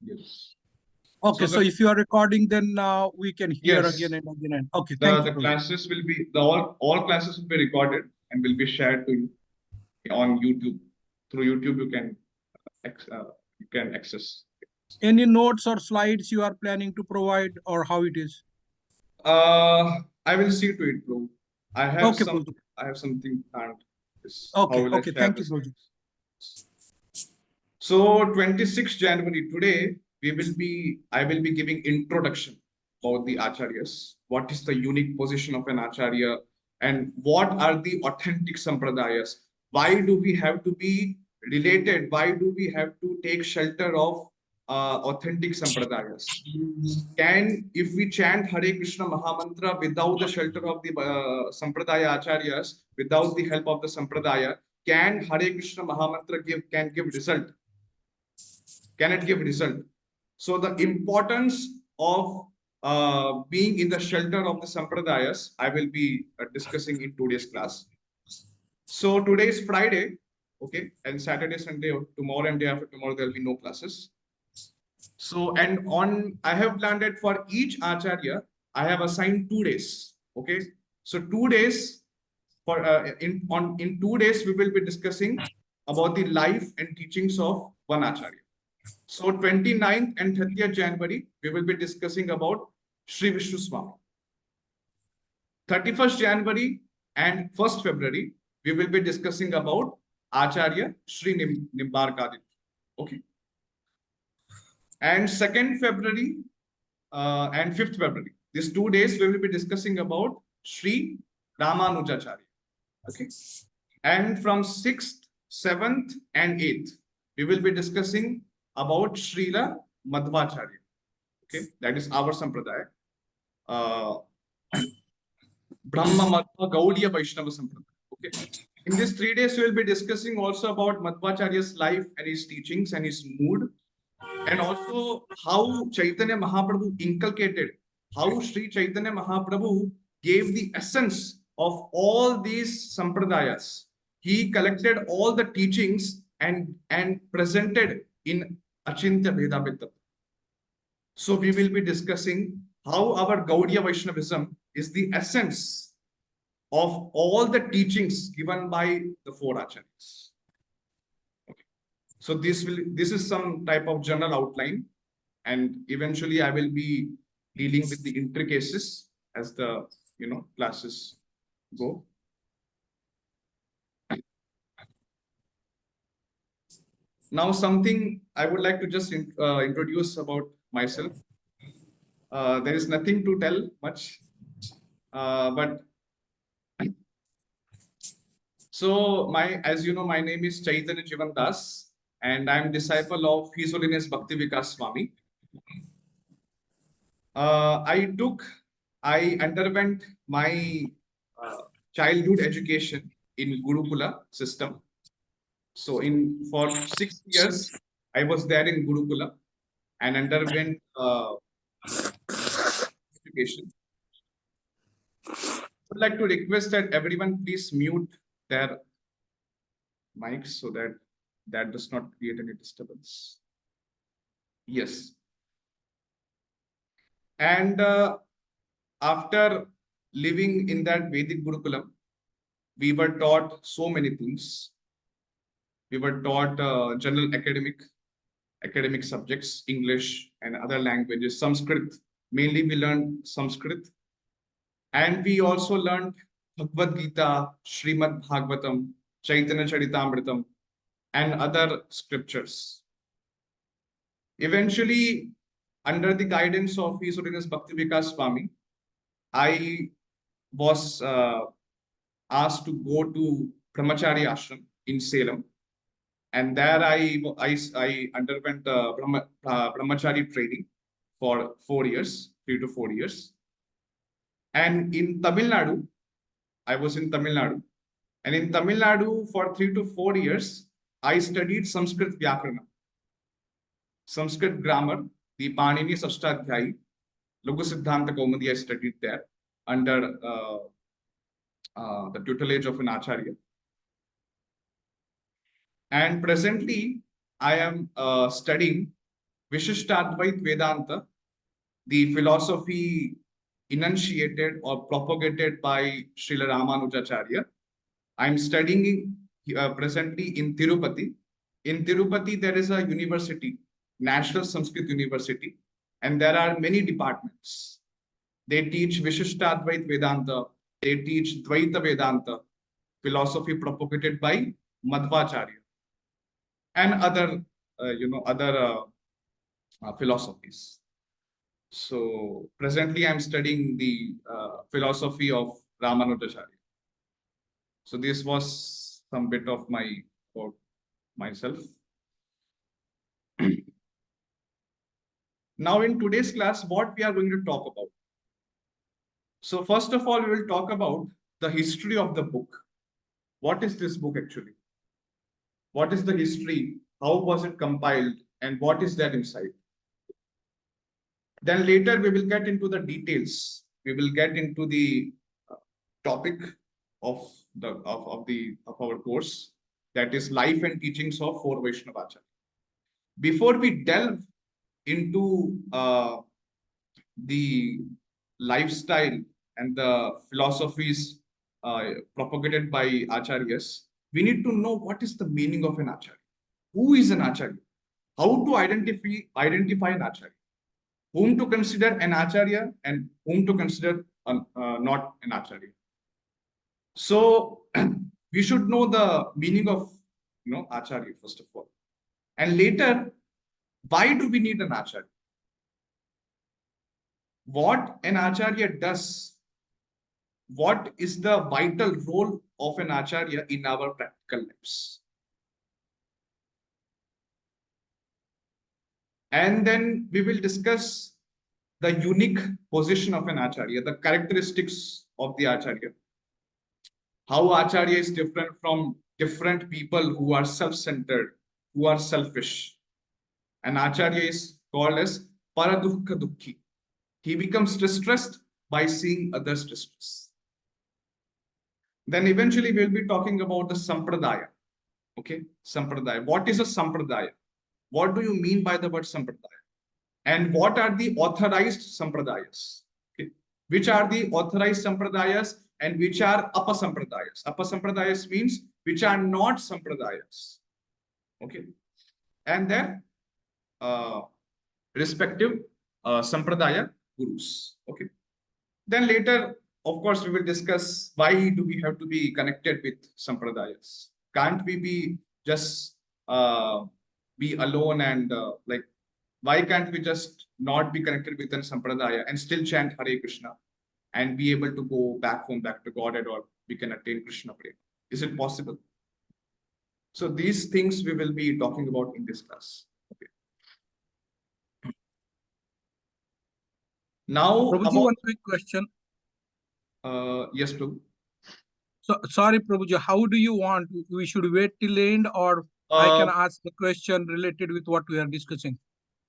Yes. Okay, so if you are recording, then we can hear yes, again and again. Okay, thank you. the classes will be all classes will be recorded and will be shared to you on YouTube. Through YouTube, you can access. Any notes or slides you are planning to provide, or how it is? I will see to it, bro. I have Okay, some. Prabhu. I have something planned. How Okay, will I okay, share thank you, this? Prabhu. So 26th January today, I will be giving introduction about the Acharyas. What is the unique position of an Acharya and what are the authentic Sampradayas? Why do we have to be related? Why do we have to take shelter of authentic Sampradayas? If we chant Hare Krishna Mahamantra without the shelter of the Sampradaya Acharyas, without the help of the Sampradaya, can Hare Krishna Mahamantra can give result? Can it give result? So the importance of being in the shelter of the Sampradayas, I will be discussing in today's class. So today is Friday, okay, and Saturday, Sunday, tomorrow and day after tomorrow, there will be no classes. So, and I have planned it for each Acharya, I have assigned 2 days, okay. So 2 days, in 2 days, we will be discussing about the life and teachings of one Acharya. So 29th and 30th January, we will be discussing about Sri Vishnu Swami. 31st January and 1st February, we will be discussing about Acharya Sri Nimbarkaditya. Okay. And 2nd February and 5th February, these 2 days, we will be discussing about Sri Ramanujacharya. Okay. And from 6th, 7th, and 8th, we will be discussing about Srila Madhvacharya. Okay, that is our Sampradaya. Brahma Madhva Gaudiya Vaisnava Sampradaya. Okay. In these 3 days, we will be discussing also about Madhvacharya's life and his teachings and his mood, and also how Chaitanya Mahaprabhu inculcated, how Sri Chaitanya Mahaprabhu gave the essence of all these Sampradayas. He collected all the teachings and presented in Achintya Vedabhita. So we will be discussing how our Gaudiya Vaishnavism is the essence of all the teachings given by the 4 Acharyas. Okay. So this is some type of general outline, and eventually I will be dealing with the intricacies as the classes go. Now something I would like to just introduce about myself. There is nothing to tell much, but so as you know, my name is Chaitanya Jivana, and I am disciple of His Holiness Bhakti Vikas Swami. I underwent my childhood education in Gurukula system. So for 6 years, I was there in Gurukula and underwent education. I would like to request that everyone please mute their mics so that does not create any disturbance. Yes. And after living in that Vedic Gurukulam, we were taught so many things. We were taught general academic subjects, English and other languages, Sanskrit. Mainly we learned Sanskrit. And we also learned Bhagavad Gita, Srimad Bhagavatam, Chaitanya Charitamritam, and other scriptures. Eventually, under the guidance of His Holiness Bhakti Vikas Swami, I was asked to go to Brahmachari Ashram in Salem. And there I underwent Brahmachari training for 4 years, 3 to 4 years. And in Tamil Nadu, I was in Tamil Nadu. And in Tamil Nadu, for 3 to 4 years, I studied Sanskrit Vyakarana, Sanskrit grammar, the Panini Sashtadhyayi, Lagu Siddhanta Kaumudi I studied there under the tutelage of an Acharya. And presently, I am studying Vishishtadvait Vedanta, the philosophy enunciated or propagated by Srila Ramanujacharya. I'm studying presently in Tirupati. In Tirupati, there is a university, National Sanskrit University, and there are many departments. They teach Vishishtadvait Vedanta, they teach Dvaita Vedanta, philosophy propagated by Madhvacharya, and other, other philosophies. So presently, I'm studying the philosophy of Ramanujacharya. So this was some bit of my about myself. Now, in today's class, what we are going to talk about. So first of all, we will talk about the history of the book. What is this book actually? What is the history? How was it compiled? And what is there inside? Then later we will get into the details. We will get into the topic of our course, that is life and teachings of four Vaishnava Acharyas. Before we delve into the lifestyle and the philosophies propagated by Acharyas, we need to know what is the meaning of an Acharya. Who is an Acharya? How to identify an Acharya? Whom to consider an Acharya and whom to consider not an Acharya. So we should know the meaning of Acharya first of all, and later, why do we need an Acharya? What an Acharya does, what is the vital role of an Acharya in our practical lives. And then we will discuss the unique position of an Acharya, the characteristics of the Acharya, how Acharya is different from different people who are self-centered, who are selfish. An Acharya is called as Paradukha Dukhi. He becomes distressed by seeing others distressed. Then eventually we'll be talking about the Sampradaya. Okay, Sampradaya. What is a Sampradaya? What do you mean by the word Sampradaya? And what are the authorized Sampradayas? Okay. Which are the authorized Sampradayas and which are Apasampradayas? Apasampradayas means which are not Sampradayas. Okay. And their respective Sampradaya gurus. Okay. Then later, of course, we will discuss why do we have to be connected with Sampradayas? Can't we be just be alone and why can't we just not be connected with an Sampradaya and still chant Hare Krishna and be able to go back home, back to Godhead, or we can attain Krishna Prema? Is it possible? So these things we will be talking about in this class. Okay. Now, Prabhuji, one quick question. Yes, Prabhu. So, sorry, Prabhuji, how do you want? We should wait till the end, or I can ask the question related with what we are discussing?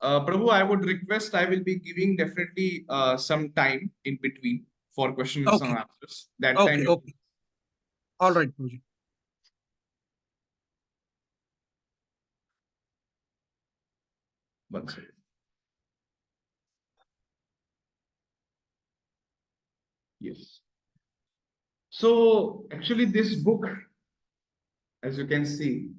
Prabhu, I would request, I will be giving definitely some time in between for questions and answers. That time. Okay. All right, Prabhuji. One second. Yes. So actually this book, as you can see,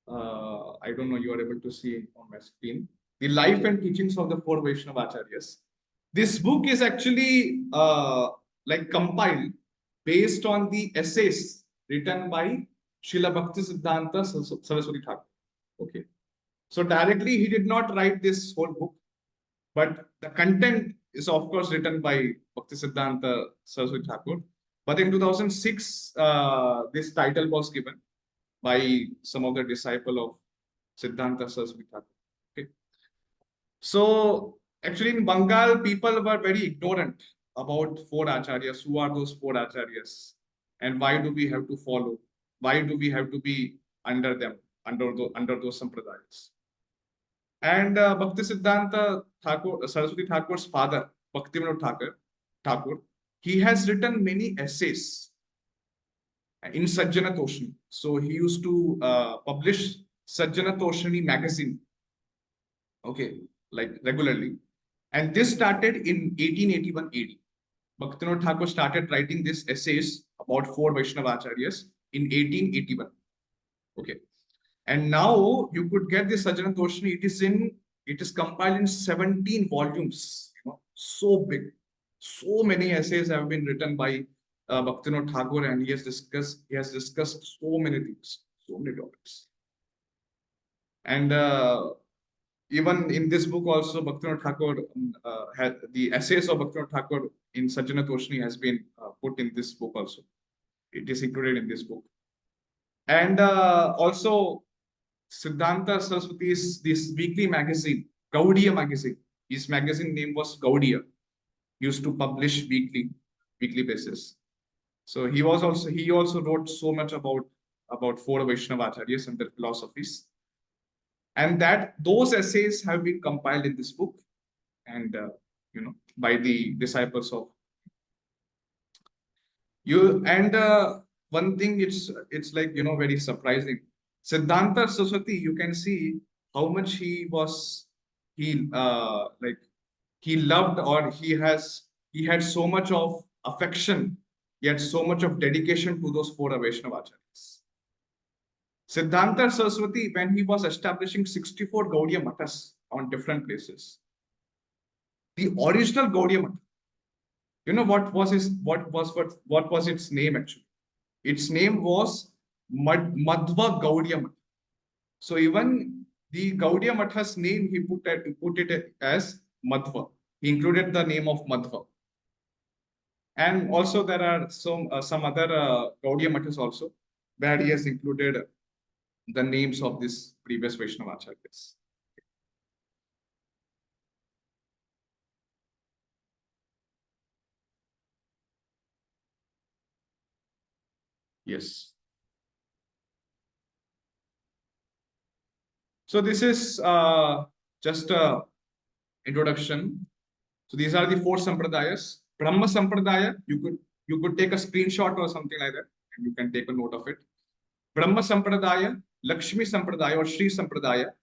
I don't know, you are able to see on my screen, the life and teachings of the four Vaishnava Acharyas. This book is actually compiled based on the essays written by Srila Bhakti Siddhanta Saraswati Thakur. Okay. So directly he did not write this whole book, but the content is of course written by Bhakti Siddhanta Saraswati Thakur. But in 2006, this title was given by some of the disciple of Siddhanta Saraswati Thakur. Okay. So actually in Bengal, people were very ignorant about four acharyas. Who are those four acharyas? And why do we have to follow? Why do we have to be under them, under those sampradayas? And Bhakti Siddhanta Thakur, Saraswati Thakur's father, Bhaktivinoda Thakur, he has written many essays in Sajjana Toshni. So he used to publish Sajjana Toshni magazine. Okay, like regularly. And this started in 1881 AD. Bhaktivinoda Thakur started writing these essays about four Vaishnava Acharyas in 1881. Okay. And now you could get this Sajjana Toshni. It is compiled in 17 volumes. So big. So many essays have been written by Bhaktivinoda Thakur, and he has discussed so many things, so many topics. And even in this book also, Bhaktivinoda Thakur had the essays of Bhaktivinoda Thakur in Sajjana Toshni has been put in this book also. It is included in this book. And also Siddhanta Saraswati's this weekly magazine, Gaudiya magazine. His magazine name was Gaudiya. Used to publish weekly basis. So he also wrote so much about four Vaishnava Acharyas and their philosophies. And that those essays have been compiled in this book, and by the disciples of you. And one thing, it's like very surprising. Siddhanta Saraswati, you can see how much he like he loved, or he had so much of affection, he had so much of dedication to those four Vaishnava Acharyas. Siddhanta Saraswati, when he was establishing 64 Gaudiya Mathas on different places, the original Gaudiya Matha, what was its name actually? Its name was Madhva Gaudiya Matha. So even the Gaudiya Matha's name, he put it as Madhva. He included the name of Madhva. And also there are some other Gaudiya Mathas also, where he has included the names of these previous Vaishnava Acharyas. Yes. So this is just a introduction. So these are the four sampradayas. Brahma Sampradaya, you could take a screenshot or something like that, and you can take a note of it. Brahma Sampradaya, Lakshmi Sampradaya or Sri Sampradaya,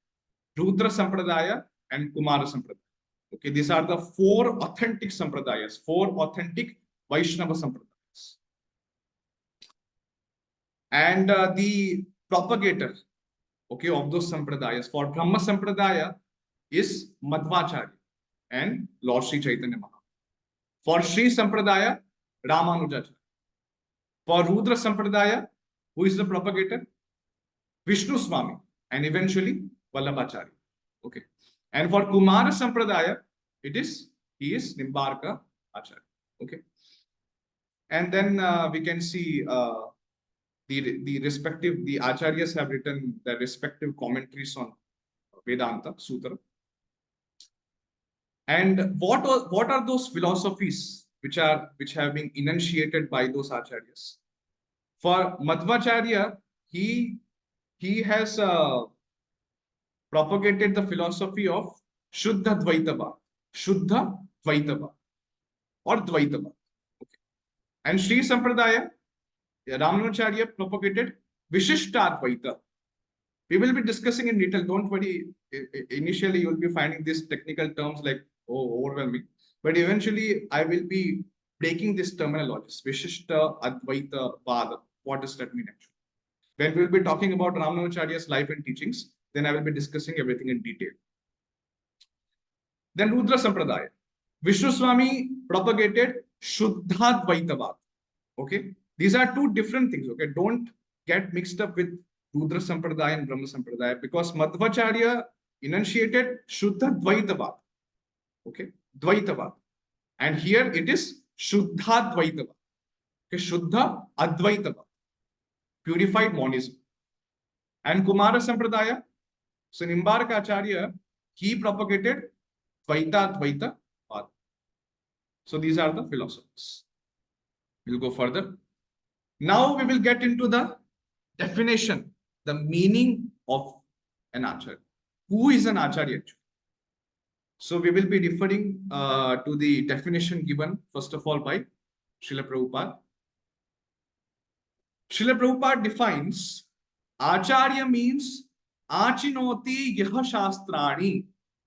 Rudra Sampradaya, and Kumara Sampradaya. Okay, these are the four authentic sampradayas, four authentic Vaishnava sampradayas. And the propagator, okay, of those sampradayas for Brahma Sampradaya is Madhvacharya and Lord Sri Chaitanya Mahaprabhu. For Sri Sampradaya, Ramanujacharya. For Rudra Sampradaya, who is the propagator? Vishnu Swami, and eventually Vallabhacharya. Okay. And for Kumara Sampradaya, he is Nimbarka Acharya. Okay. And then we can see the Acharyas have written their respective commentaries on Vedanta Sutra. And what are those philosophies which have been enunciated by those Acharyas? For Madhvacharya, he has propagated the philosophy of Shuddha Dvaitava, Shuddha Dvaitava, or Dvaitava. Okay. And Sri Sampradaya, Ramanujacharya propagated Vishishta We will be discussing in detail. Don't worry. Initially, you will be finding these technical terms like overwhelming, but eventually, I will be breaking this terminologies. Vishishta, Advaita, Vada. What does that mean actually? When we will be talking about Ramanujacharya's life and teachings, then I will be discussing everything in detail. Then Rudra Sampradaya. Vishnu Swami propagated Shuddha Dvaitavad. Okay. These are two different things. Okay. Don't get mixed up with Rudra Sampradaya and Brahma Sampradaya, because Madhvacharya enunciated Shuddha Dvaitavad. Okay. Dvaitavad. And here it is Shuddha Dvaitavad. Okay. Shuddha Advaitavad. Purified monism. And Kumara Sampradaya, so Nimbarka Acharya, he propagated Dvaita Dvaita Vada. So these are the philosophies. We'll go further. Now we will get into the definition, the meaning of an Acharya. Who is an Acharya? So we will be referring to the definition given, first of all, by Srila Prabhupada. Srila Prabhupada defines Acharya means Achinoti Yaha Shastrani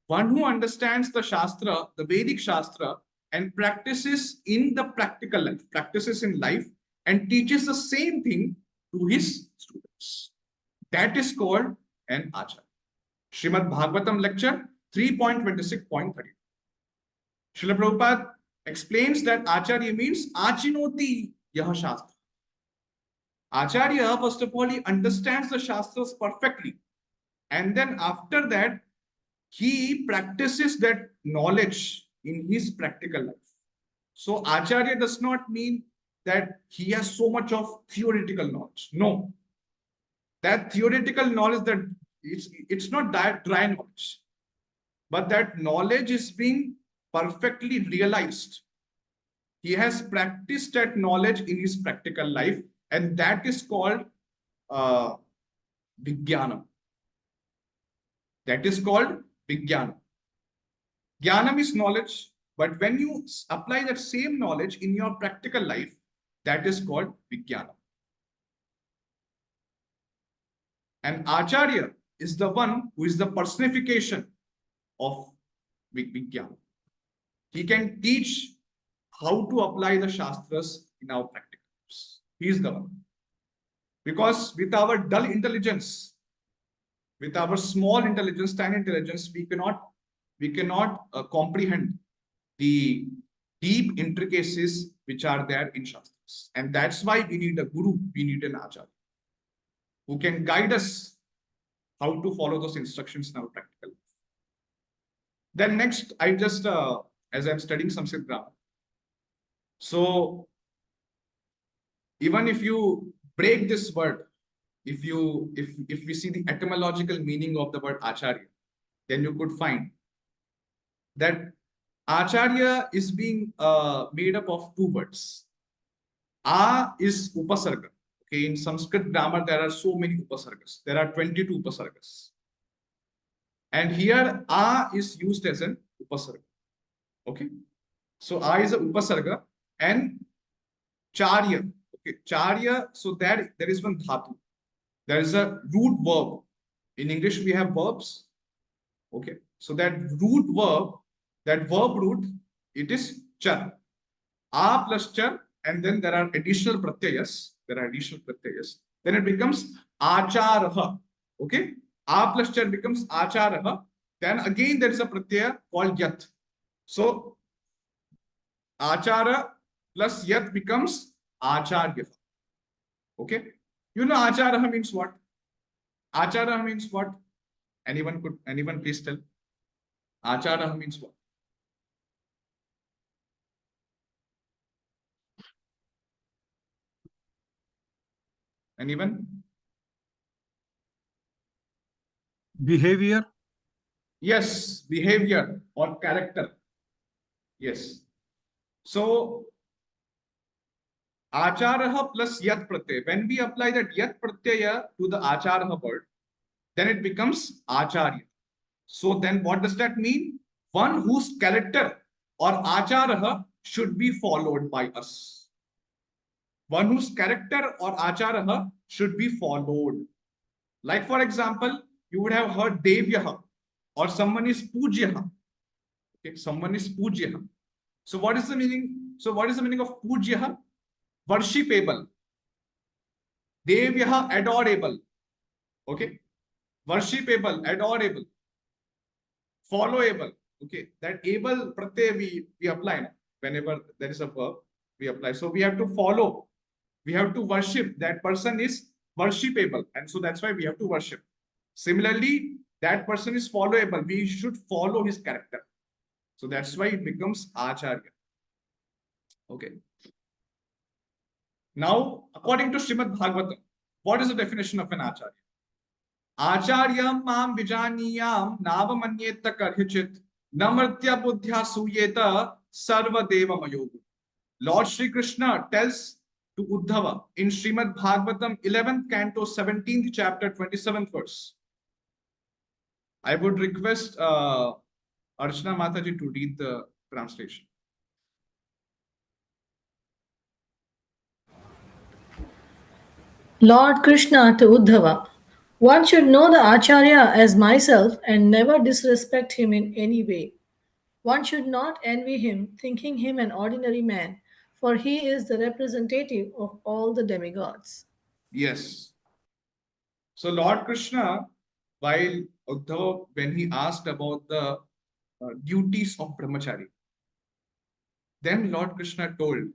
one who understands the Shastra, the Vedic Shastra, and practices in the practical life, practices in life, and teaches the same thing to his students. That is called an Acharya. Srimad Bhagavatam lecture 3.26.30. Srila Prabhupada explains that Acharya means Achinoti Yaha Shastra. Acharya, first of all, he understands the Shastras perfectly. And then after that, he practices that knowledge in his practical life. So Acharya does not mean that he has so much of theoretical knowledge. No. That theoretical knowledge, that it's not that dry knowledge, but that knowledge is being perfectly realized. He has practiced that knowledge in his practical life, and that is called Vijnanam. That is called Vijnanam. Jnanam is knowledge, but when you apply that same knowledge in your practical life, that is called Vijnanam. And Acharya is the one who is the personification of Vijnanam. He can teach how to apply the Shastras in our practical lives. He is the one. Because with our dull intelligence, with our small intelligence, tiny intelligence, we cannot comprehend the deep intricacies which are there in Shastras. And that's why we need a guru, we need an Acharya who can guide us how to follow those instructions in our practical life. Then next, I just, as I'm studying Sanskrit grammar, so even if you break this word, if we see the etymological meaning of the word Acharya, then you could find that Acharya is being made up of two words. A is upasarga. Okay, in Sanskrit grammar, there are so many upasargas. There are 22 upasargas. And here, A is used as an upasarga. Okay, so A is a upasarga, and charya. Okay, charya, so there is one dhatu. There is a root verb. In English, we have verbs. Okay, so that root verb, that verb root, it is char. A plus char, and then there are additional pratyayas. Then it becomes acharaha. Okay, A plus char becomes acharaha. Then again there is a pratyaya called yat. So achara plus yat becomes acharya. Okay, you know acharaha means what? Acharaha means what? Anyone please tell? Acharaha means what? Anyone? Behavior. Yes, behavior or character. Yes. So acharaha plus yat pratyaya. When we apply that yat pratyaya to the acharaha word, then it becomes acharya. So then what does that mean? One whose character or acharaha should be followed by us. One whose character or acharaha should be followed. Like for example, you would have heard devyaha, or someone is pujyaha. Okay, someone is pujyaha. So what is the meaning? So what is the meaning of pujyaha? Worshipable. Devyaha, adorable. Okay, worshipable, adorable, followable. Okay, that able pratyay we apply now. Whenever there is a verb, we apply. So we have to follow. We have to worship. That person is worshipable, and so that's why we have to worship. Similarly, that person is followable. We should follow his character. So that's why it becomes acharya. Okay. Now, according to Srimad Bhagavatam, what is the definition of an acharya? Acharyam mam vijaniyam navamanyeta karhichit namartya buddhya suyeta sarva deva mayogu. Lord Shri Krishna tells to Uddhava in Srimad Bhagavatam 11th canto 17th chapter 27th verse. I would request Archana Mataji to read the translation. Lord Krishna to Uddhava, One should know the Acharya as myself and never disrespect him in any way. One should not envy him, thinking him an ordinary man, for he is the representative of all the demigods. Yes. So Lord Krishna, while Uddhava, when he asked about the duties of brahmachari, then Lord Krishna told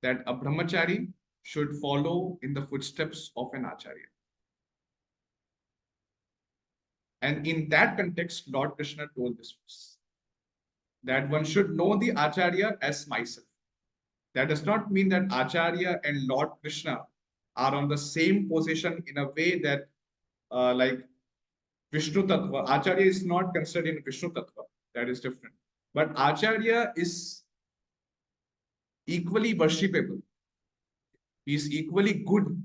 that a brahmachari should follow in the footsteps of an acharya. And in that context, Lord Krishna told this verse, that one should know the acharya as myself. That does not mean that acharya and Lord Krishna are on the same position in a way that like Vishnu Tattva. Acharya is not considered in Vishnu Tattva. That is different. But Acharya is equally worshipable. He is equally good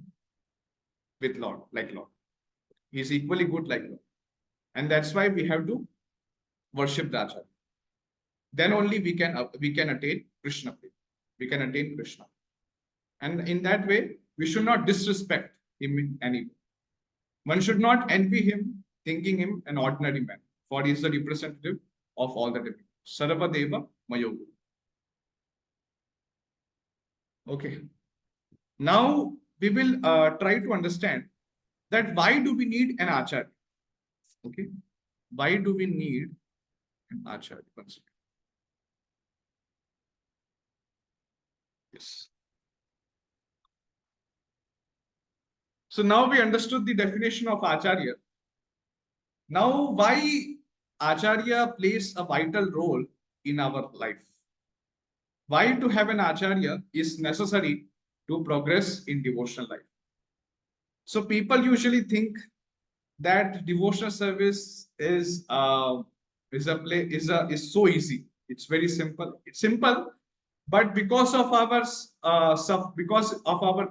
with Lord, like Lord. He is equally good like Lord. And that's why we have to worship the Acharya. Then only we can attain Krishna. We can attain Krishna. And in that way, we should not disrespect him in any way. One should not envy him, thinking him an ordinary man, for he is the representative of all the divine. Sarva Deva Mayogu. Okay. Now we will try to understand that why do we need an acharya? Okay. Why do we need an acharya? Yes. So now we understood the definition of acharya. Now, why acharya plays a vital role in our life? Why to have an acharya is necessary to progress in devotional life? So people usually think that devotional service is so easy. It's very simple. It's simple, but because of our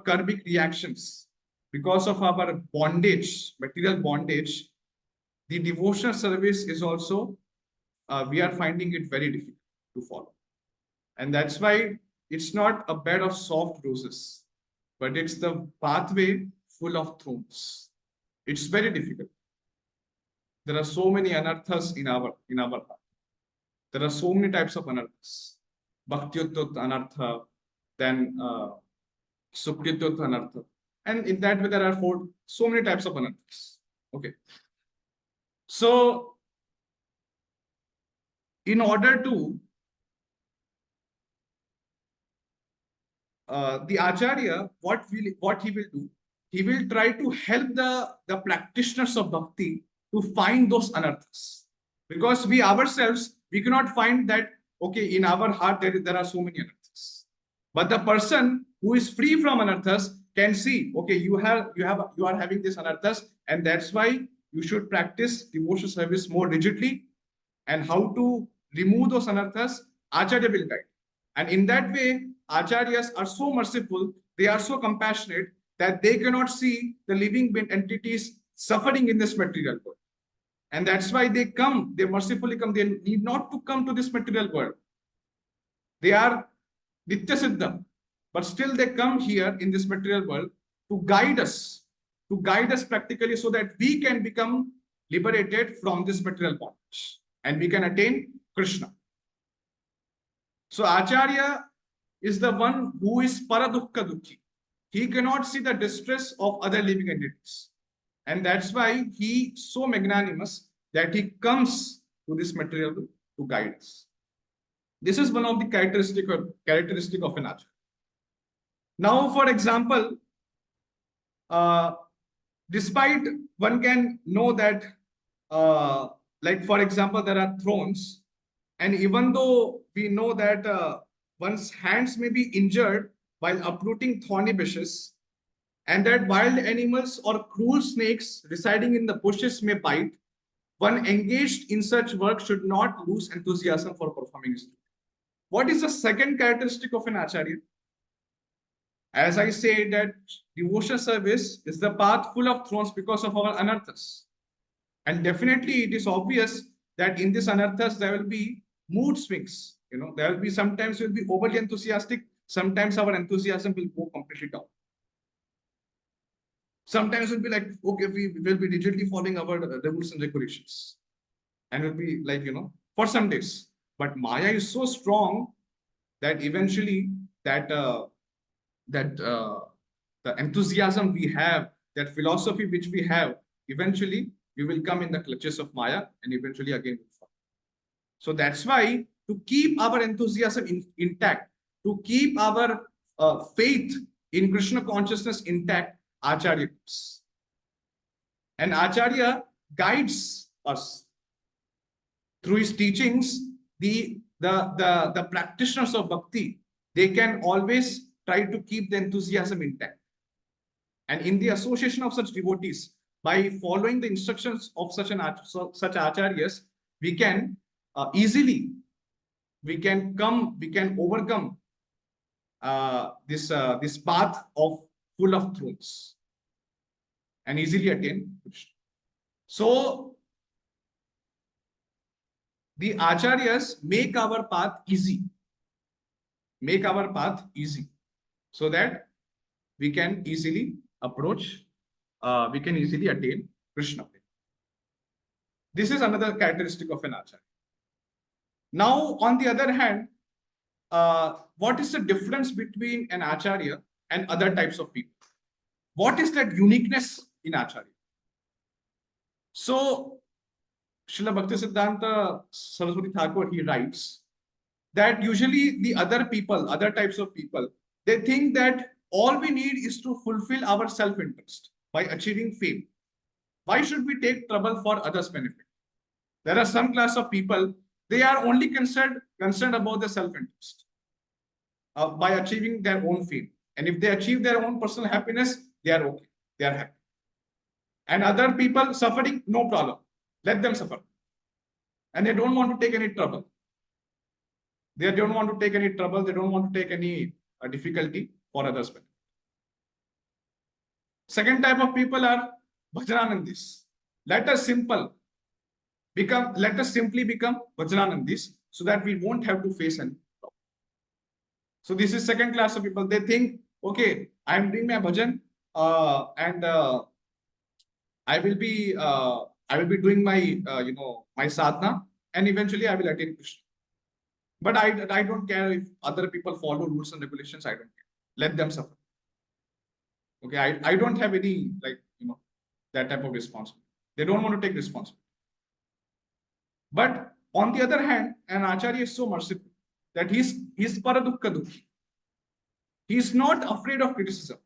karmic reactions, because of our bondage, material bondage, the devotional service is also we are finding it very difficult to follow, and that's why it's not a bed of soft roses, but it's the pathway full of thorns. It's very difficult. There are so many anarthas in our heart. There are so many types of anarthas. Bhaktiyottut anartha, then Sukrityut anartha. And in that way, there are so many types of anarthas. Okay. So, in order to the acharya, what he will do, he will try to help the practitioners of bhakti to find those anarthas, because we ourselves we cannot find that. Okay, in our heart there are so many anarthas, but the person who is free from anarthas can see, okay, you are having this anarthas, and that's why you should practice devotional service more rigidly, and how to remove those anarthas, acharya will guide. And in that way, acharyas are so merciful, they are so compassionate that they cannot see the living entities suffering in this material world. And that's why they mercifully come. They need not to come to this material world. They are Nitya Siddha, but still they come here in this material world to guide us practically, so that we can become liberated from this material bondage and we can attain Krishna. So Acharya is the one who is paradukka dukhi. He cannot see the distress of other living entities. And that's why he is so magnanimous that he comes to this material to guide us. This is one of the characteristic of an acharya. Now, for example, despite one can know that, like for example, there are thrones, and even though we know that one's hands may be injured while uprooting thorny bushes, and that wild animals or cruel snakes residing in the bushes may bite, one engaged in such work should not lose enthusiasm for performing his duty. What is the second characteristic of an acharya? As I say, that devotional service is the path full of thorns because of our anarthas. And definitely it is obvious that in this anarthas there will be mood swings. There will be sometimes we'll be overly enthusiastic, sometimes our enthusiasm will go completely down. Sometimes we'll be like, okay, we will be rigidly following our rules and regulations. And it'll be like, for some days. But Maya is so strong that eventually that the enthusiasm we have, that philosophy which we have, eventually we will come in the clutches of Maya and eventually again will fall. So that's why to keep our enthusiasm intact, to keep our faith in Krishna consciousness intact, Acharya gives. And Acharya guides us through his teachings. The practitioners of bhakti, they can always try to keep the enthusiasm intact. And in the association of such devotees, by following the instructions of such acharyas, we can easily, we can overcome this path of full of thrones and easily attain Krishna. So the acharyas make our path easy, so that we can easily approach, we can easily attain Krishna. This is another characteristic of an acharya. Now, on the other hand, what is the difference between an acharya and other types of people? What is that uniqueness in acharya? So, Srila Bhaktisiddhanta Saraswati Thakur, he writes that usually the other people, other types of people, they think that all we need is to fulfill our self-interest by achieving fame. Why should we take trouble for others' benefit? There are some class of people, they are only concerned about their self-interest by achieving their own fame. And if they achieve their own personal happiness, they are okay, they are happy. And other people suffering, no problem. Let them suffer. And they don't want to take any trouble. They don't want to take any trouble. They don't want to take any difficulty for others' benefit. Second type of people are Bhajananandis. Let us simply become Bhajananandis, so that we won't have to face any problem. So this is second class of people. They think, okay, I am doing my bhajan, and I will be doing my my sadhana, and eventually I will attain Krishna. But I don't care if other people follow rules and regulations. I don't care. Let them suffer. Okay, I don't have any that type of responsibility. They don't want to take responsibility. But on the other hand, an acharya is so merciful that he's paradukka dukhi. He is not afraid of criticism,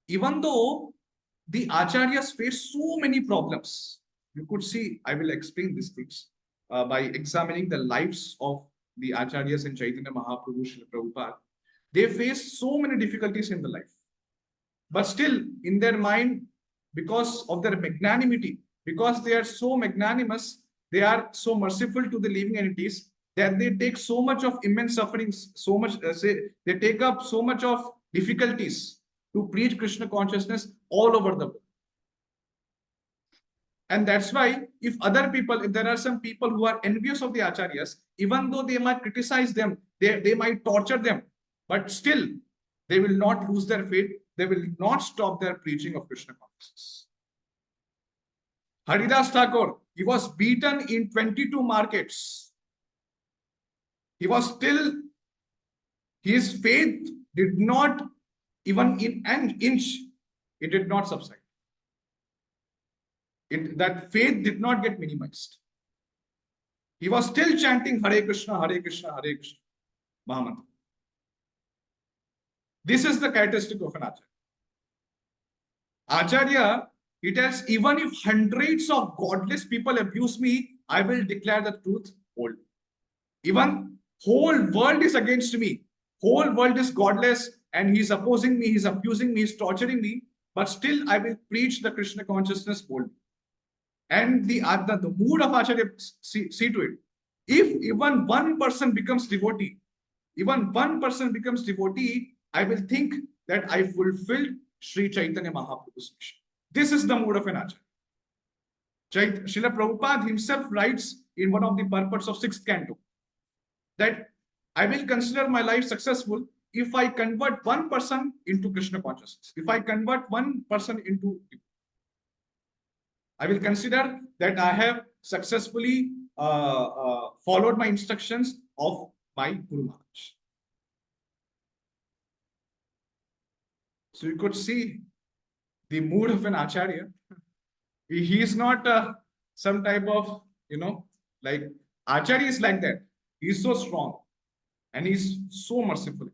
even though the acharyas face so many problems. You could see, I will explain these things by examining the lives of the acharyas in Chaitanya Mahaprabhu, Srila Prabhupada. They face so many difficulties in the life. But still, in their mind, because of their magnanimity, because they are so magnanimous, they are so merciful to the living entities, that they take so much of immense sufferings, so much, they take up so much of difficulties to preach Krishna consciousness all over the world. And that's why if there are some people who are envious of the acharyas, even though they might criticize them, they might torture them, but still they will not lose their faith. They will not stop their preaching of Krishna consciousness. Haridas Thakur, he was beaten in 22 markets. He was still, his faith did not, even in an inch, it did not subside. That faith did not get minimized. He was still chanting Hare Krishna, Hare Krishna, Hare Krishna, Mahamantra. This is the characteristic of an acharya. Acharya, it has, even if hundreds of godless people abuse me, I will declare the truth boldly. Even whole world is against me, whole world is godless, and he's opposing me, he's abusing me, he's torturing me, but still I will preach the Krishna consciousness boldly. And the mood of Acharya, see to it. If even one person becomes devotee, I will think that I fulfilled Sri Chaitanya Mahaprabhu's mission. This is the mood of an acharya. Srila Prabhupada himself writes in one of the purports of 6th canto that I will consider my life successful if I convert one person into Krishna consciousness. If I convert one person into I will consider that I have successfully followed my instructions of my Guru Maharaj. So you could see the mood of an Acharya. He is not some type of, like Acharya is like that. He's so strong and he's so merciful.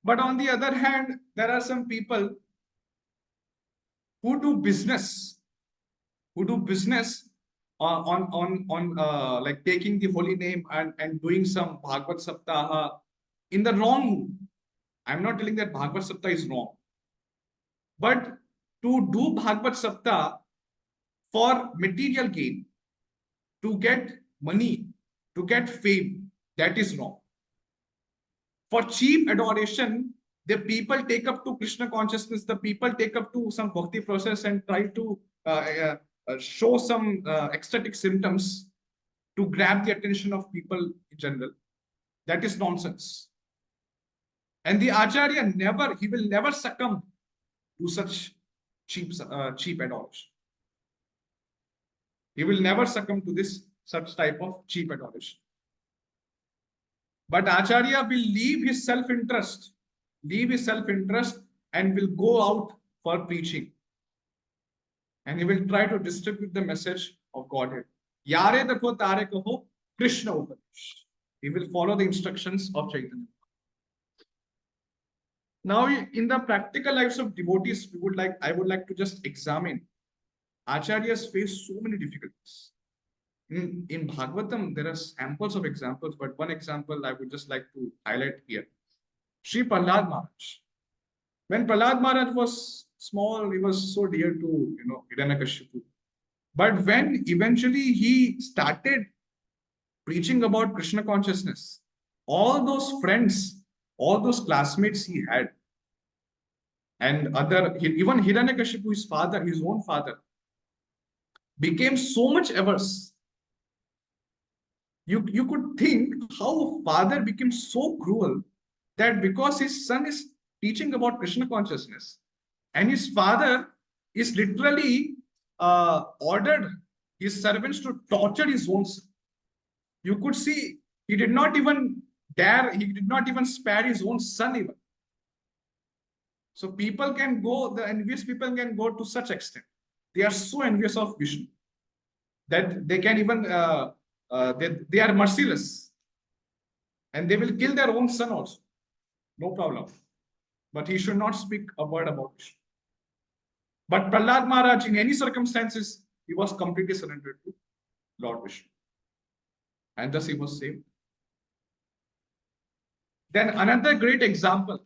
But on the other hand, there are some people who do business, who do business on like taking the holy name and doing some Bhagavad Saptaha in the wrong mood. I'm not telling that Bhagavad Saptaha is wrong, but to do Bhagavad Saptaha for material gain, to get money, to get fame, that is wrong. For cheap adoration, the people take up to Krishna consciousness, the people take up to some bhakti process and try to show some ecstatic symptoms to grab the attention of people in general. That is nonsense. And the Acharya he will never succumb to such cheap adoration. He will never succumb to this such type of cheap adoration. But Acharya will leave his self-interest and will go out for preaching. And he will try to distribute the message of Godhead. Yare dakho tare kaho Krishna Upadesh. He will follow the instructions of Chaitanya. Now, in the practical lives of devotees, I would like to just examine. Acharyas face so many difficulties. In Bhagavatam, there are samples of examples, but one example I would just like to highlight here. Sri Prahlad Maharaj. When Prahlad Maharaj was small, he was so dear to Hiranyakashipu. But when eventually he started preaching about Krishna consciousness, all those friends, all those classmates he had, and even Hiranyakashipu, his own father, became so much averse. You could think how father became so cruel that because his son is teaching about Krishna consciousness and his father is literally ordered his servants to torture his own son. You could see he did not even spare his own son even. So the envious people can go to such extent. They are so envious of Vishnu that they can even they are merciless, and they will kill their own son also. No problem. But he should not speak a word about Vishnu. But Prahlad Maharaj, in any circumstances, he was completely surrendered to Lord Vishnu. And thus he was saved. Then another great example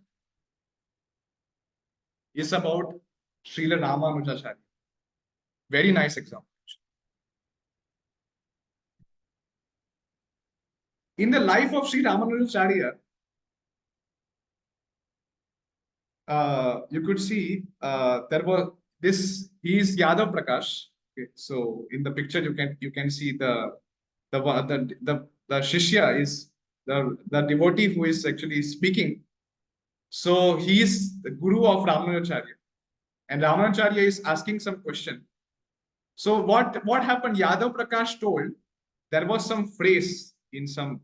is about Srila Ramanujacharya. Very nice example. In the life of Sri Ramanujacharya, you could see there was this. He is Yadav Prakash. Okay, so in the picture you can see the Shishya is the devotee who is actually speaking. So he is the guru of Ramanujacharya, and Ramanujacharya is asking some question. So what happened? Yadav Prakash told there was some phrase in some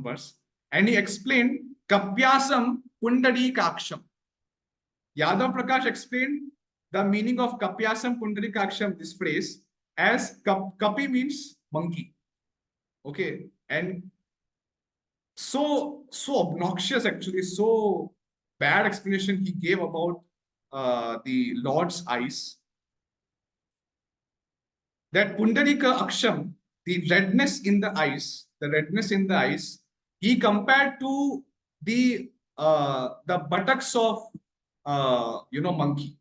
verse, and he explained Kapyasam Pundari Kaksham. Yadav Prakash explained the meaning of Kapyasam Pundari Kaksham, this phrase, as Kapi means monkey. Okay, and so obnoxious, actually, so bad explanation he gave about the Lord's eyes. That Pundarika Aksham, the redness in the eyes, he compared to the buttocks of monkey.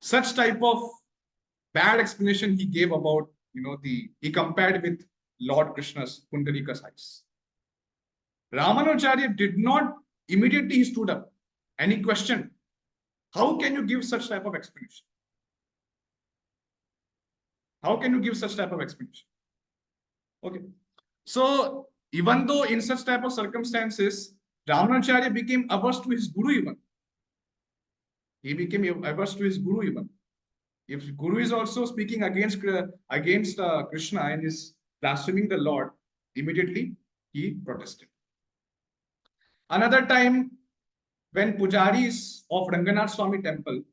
Such type of bad explanation he gave about he compared with Lord Krishna's Pundarika's eyes. Ramanujacharya did not immediately, he stood up and he questioned, how can you give such type of explanation? How can you give such type of explanation? Okay. So even though in such type of circumstances, Ramanacharya became averse to his guru even. He became averse to his guru even. If guru is also speaking against Krishna and is blaspheming the Lord, immediately he protested. Another time, when pujaris of Ranganath Swami temple,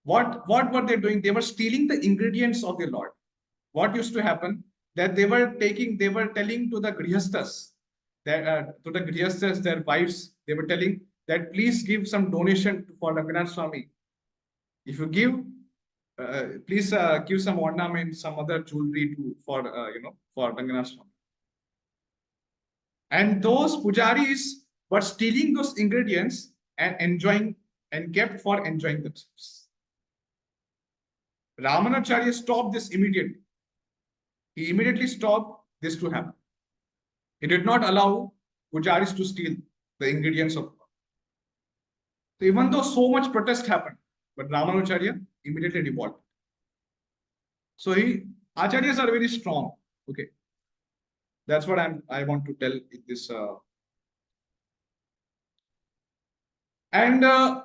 what were they doing? They were stealing the ingredients of the Lord. What used to happen? That they were telling to the grihasthas, their wives, they were telling that please give some donation for Ranganath Swami. If you give, please give some ornament, some other jewelry for Ranganath Swami. And those pujaris were stealing those ingredients and enjoying and kept for enjoying themselves. Ramanacharya stopped this immediately. He immediately stopped this to happen. He did not allow pujaris to steal the ingredients of God. So even though so much protest happened, but Ramanacharya immediately revolted. So Acharyas are very strong. Okay, that's what I want to tell in this. And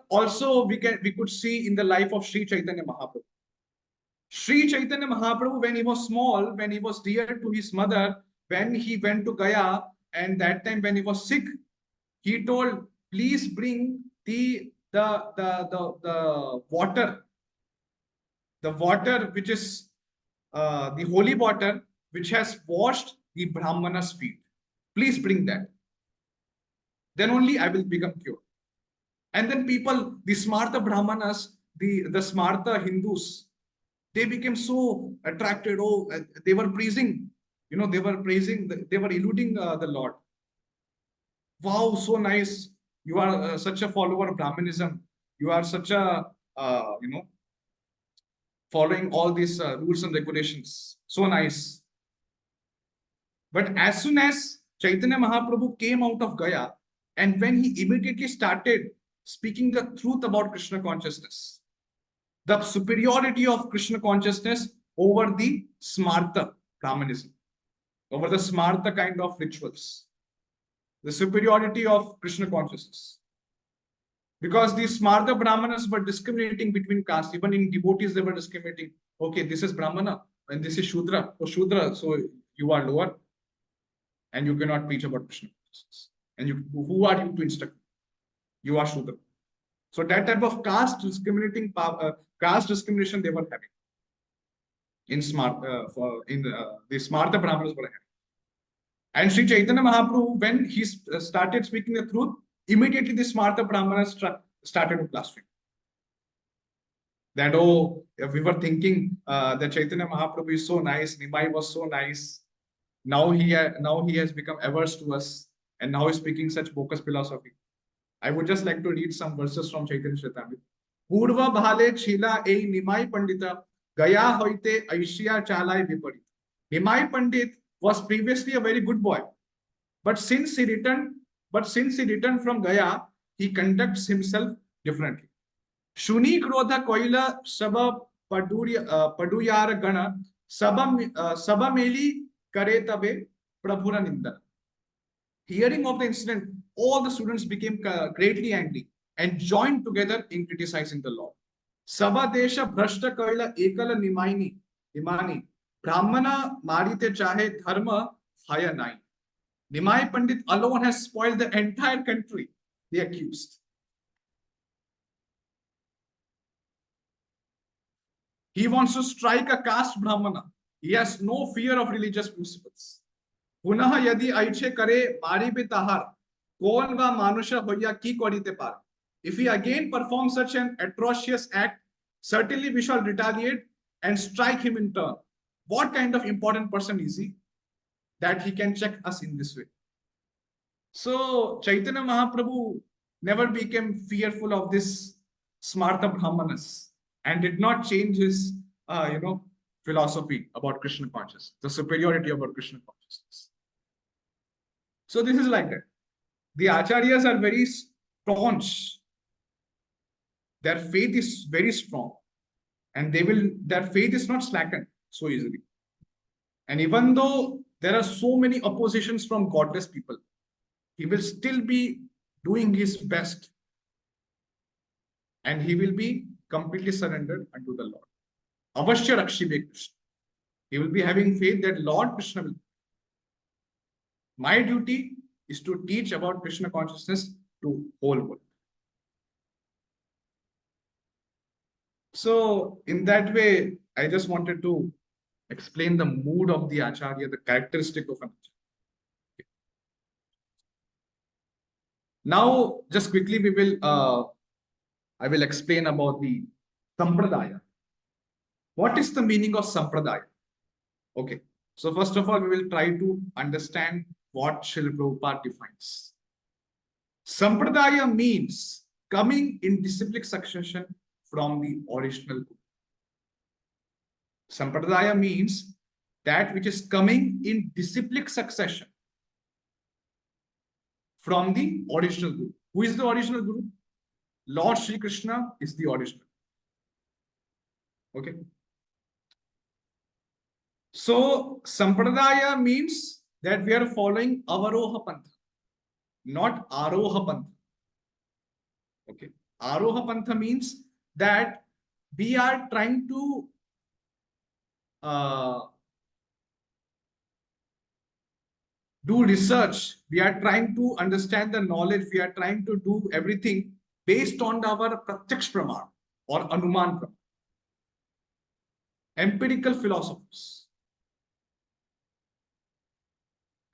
also we could see in the life of Sri Chaitanya Mahaprabhu. Sri Chaitanya Mahaprabhu, when he was small, when he was dear to his mother, when he went to Gaya, and that time when he was sick, he told, please bring the water which is the holy water which has washed the Brahmana's feet. Please bring that. Then only I will become cured. And then people, the smarta Brahmanas, the smarta Hindus, they became so attracted. Oh, they were praising, they were praising, they were eluding the Lord. Wow, so nice. You are such a follower of Brahmanism. You are such a, following all these rules and regulations. So nice. But as soon as Chaitanya Mahaprabhu came out of Gaya, and when he immediately started speaking the truth about Krishna consciousness, the superiority of Krishna consciousness over the smarta Brahmanism, over the smarta kind of rituals, the superiority of Krishna consciousness. Because the smarta Brahmanas were discriminating between castes, even in devotees they were discriminating. Okay, this is Brahmana and this is Shudra. Oh, Shudra, so you are lower and you cannot preach about Krishna consciousness. And who are you to instruct? You are Shudra. So that type of caste discrimination they were having in the smarta Brahmanas were having. And Sri Chaitanya Mahaprabhu, when he started speaking the truth, immediately the smarta Brahmanas started to blaspheme. That, oh, we were thinking that Chaitanya Mahaprabhu is so nice, Nimai was so nice. Now he has become averse to us, and now he's speaking such bogus philosophy. I would just like to read some verses from Chaitanya Charitamrita. Purva bhale chila ei Nimai Pandita gaya hoite aishya chalai viparit. Nimai Pandit was previously a very good boy, but since he returned from Gaya, he conducts himself differently. Shuni krodha koila saba paduyar gana saba meli kare tabe prabhura ninda. Hearing of the incident, all the students became greatly angry and joined together in criticizing the Lord. Saba desha bhrashta koila ekala nimani brahmana marite chahe dharma haya nai. Nimai Pandit alone has spoiled the entire country, they accused. He wants to strike a caste Brahmana. He has no fear of religious principles. Punaha yadi aiche kare mari be tahar, kon va manusha hoya ki korite par. If he again performs such an atrocious act, certainly we shall retaliate and strike him in turn. What kind of important person is he that he can check us in this way? So Chaitanya Mahaprabhu never became fearful of this smarta Brahmanas and did not change his philosophy about Krishna consciousness, the superiority about Krishna consciousness. So this is like that. The Acharyas are very staunch. Their faith is very strong, and their faith is not slackened so easily. And even though there are so many oppositions from godless people, he will still be doing his best, and he will be completely surrendered unto the Lord. Avashya Rakshibe Krishna. He will be having faith that Lord Krishna will. My duty is to teach about Krishna consciousness to whole world. So in that way, I just wanted to explain the mood of the Acharya, the characteristic of an Acharya. Now, just quickly, I will explain about the Sampradaya. What is the meaning of Sampradaya? Okay. So first of all, we will try to understand what Srila Prabhupada defines. Sampradaya means coming in disciplic succession from the original Guru. Sampradaya means that which is coming in disciplic succession from the original Guru. Who is the original Guru? Lord Shri Krishna is the original. Okay. So Sampradaya means that we are following Avaroha Pantha, not Aroha Pantha. Okay. Aroha Pantha means that we are trying to do research. We are trying to understand the knowledge. We are trying to do everything based on our Pratyaksh Praman or Anuman Praman. Empirical philosophers.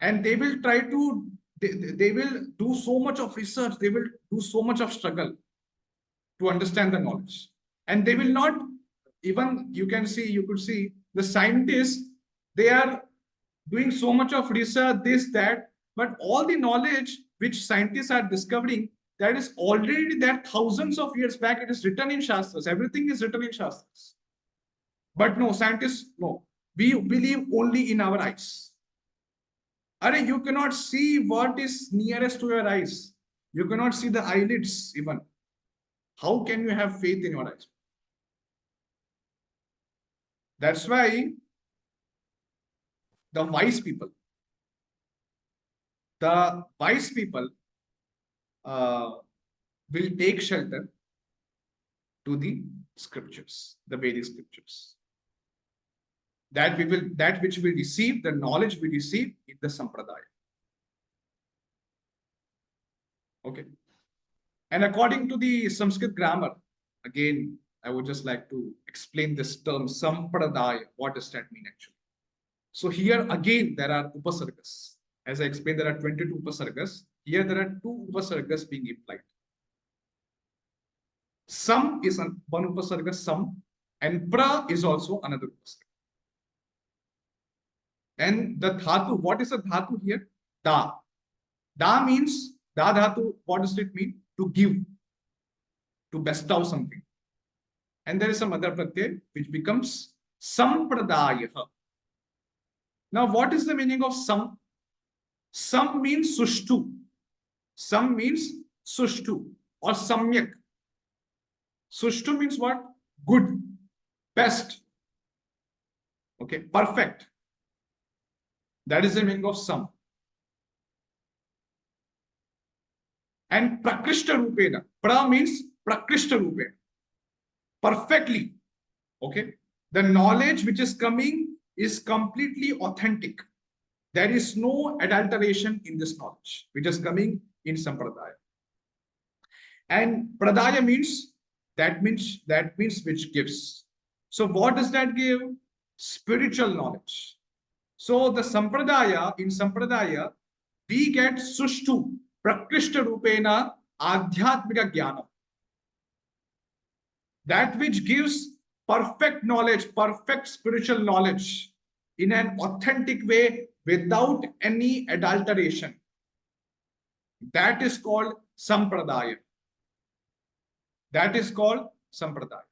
And they will try to, they will do so much of research. They will do so much of struggle to understand the knowledge. And they will not, even you could see the scientists, they are doing so much of research, this, that, but all the knowledge which scientists are discovering, that is already there thousands of years back. It is written in Shastras. Everything is written in Shastras. But no, scientists, no. We believe only in our eyes. You cannot see what is nearest to your eyes. You cannot see the eyelids even. How can you have faith in your eyes? That's why the wise people will take shelter to the scriptures, the Vedic scriptures. That which we receive, the knowledge we receive in the Sampradaya. Okay. And according to the Sanskrit grammar, again, I would just like to explain this term Sampradaya. What does that mean actually? So here again, there are upasargas. As I explained, there are 22 upasargas. Here there are 2 upasargas being implied. Sam is one upasarga, sam, and pra is also another upasarga. And the dhatu, what is the dhatu here? Da. Da means, da dhatu, what does it mean? To give, to bestow something. And there is some other pratyay which becomes sampradaya. Now, what is the meaning of sam? Sam means sushtu. Sam means sushtu or samyak. Sushtu means what? Good, best. Okay, perfect. That is the meaning of sam. And prakrishta rupena. Pra means prakrishta rupena. Perfectly. Okay. The knowledge which is coming is completely authentic. There is no adulteration in this knowledge which is coming in Sampradaya. And Pradaya means that means which gives. So what does that give? Spiritual knowledge. So the Sampradaya, in Sampradaya, we get Sushtu, Prakrishta Rupena, Adhyatmika Jnana. That which gives perfect knowledge, perfect spiritual knowledge in an authentic way without any adulteration. That is called Sampradaya. That is called Sampradaya.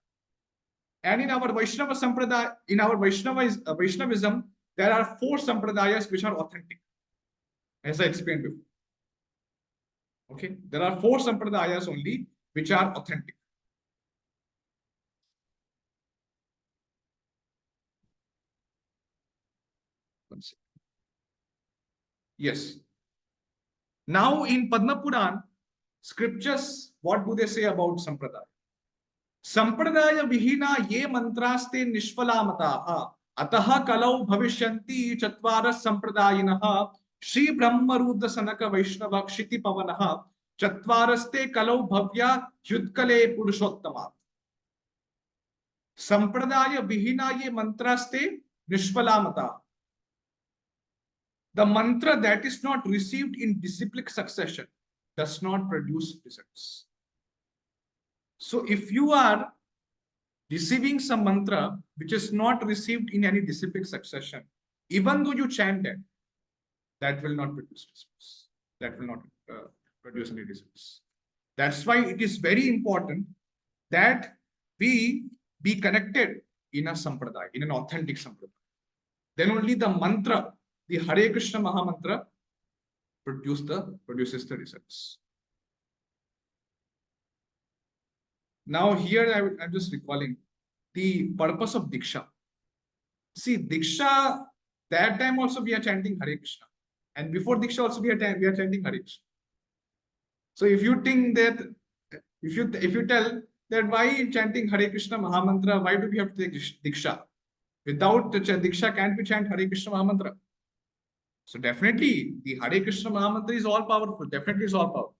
And in our Vaishnava Sampradaya, in our Vaishnavism, there are 4 Sampradayas which are authentic, as I explained before. Okay, there are 4 Sampradayas only which are authentic. Yes. Now in Padma Puran, scriptures, what do they say about Sampradaya? Sampradaya vihina ye mantraste nishfalamataha atah kalau bhavishyanti chattvara sampradayinaha Shri Brahma Rudra Sanaka Vaishnava Kshiti Pavanaha Chattvaraste kalau bhavya yudkale purushottama. Sampradaya vihina ye mantraste nishfalamataha. The mantra that is not received in disciplic succession does not produce results. So if you are receiving some mantra which is not received in any disciplic succession, even though you chant it, that will not produce results. That will not produce any results. That's why it is very important that we be connected in a sampradaya, in an authentic sampradaya. Then only the mantra, the Hare Krishna Maha Mantra, produces the results. Now here I'm just recalling the purpose of Diksha. See, Diksha, that time also we are chanting Hare Krishna. And before Diksha also we are chanting Hare Krishna. So if you think that, if you tell that why chanting Hare Krishna Maha Mantra, why do we have to take Diksha? Without the Diksha, can't we chant Hare Krishna Maha Mantra? So definitely the Hare Krishna Maha Mantra is all powerful. Definitely is all powerful.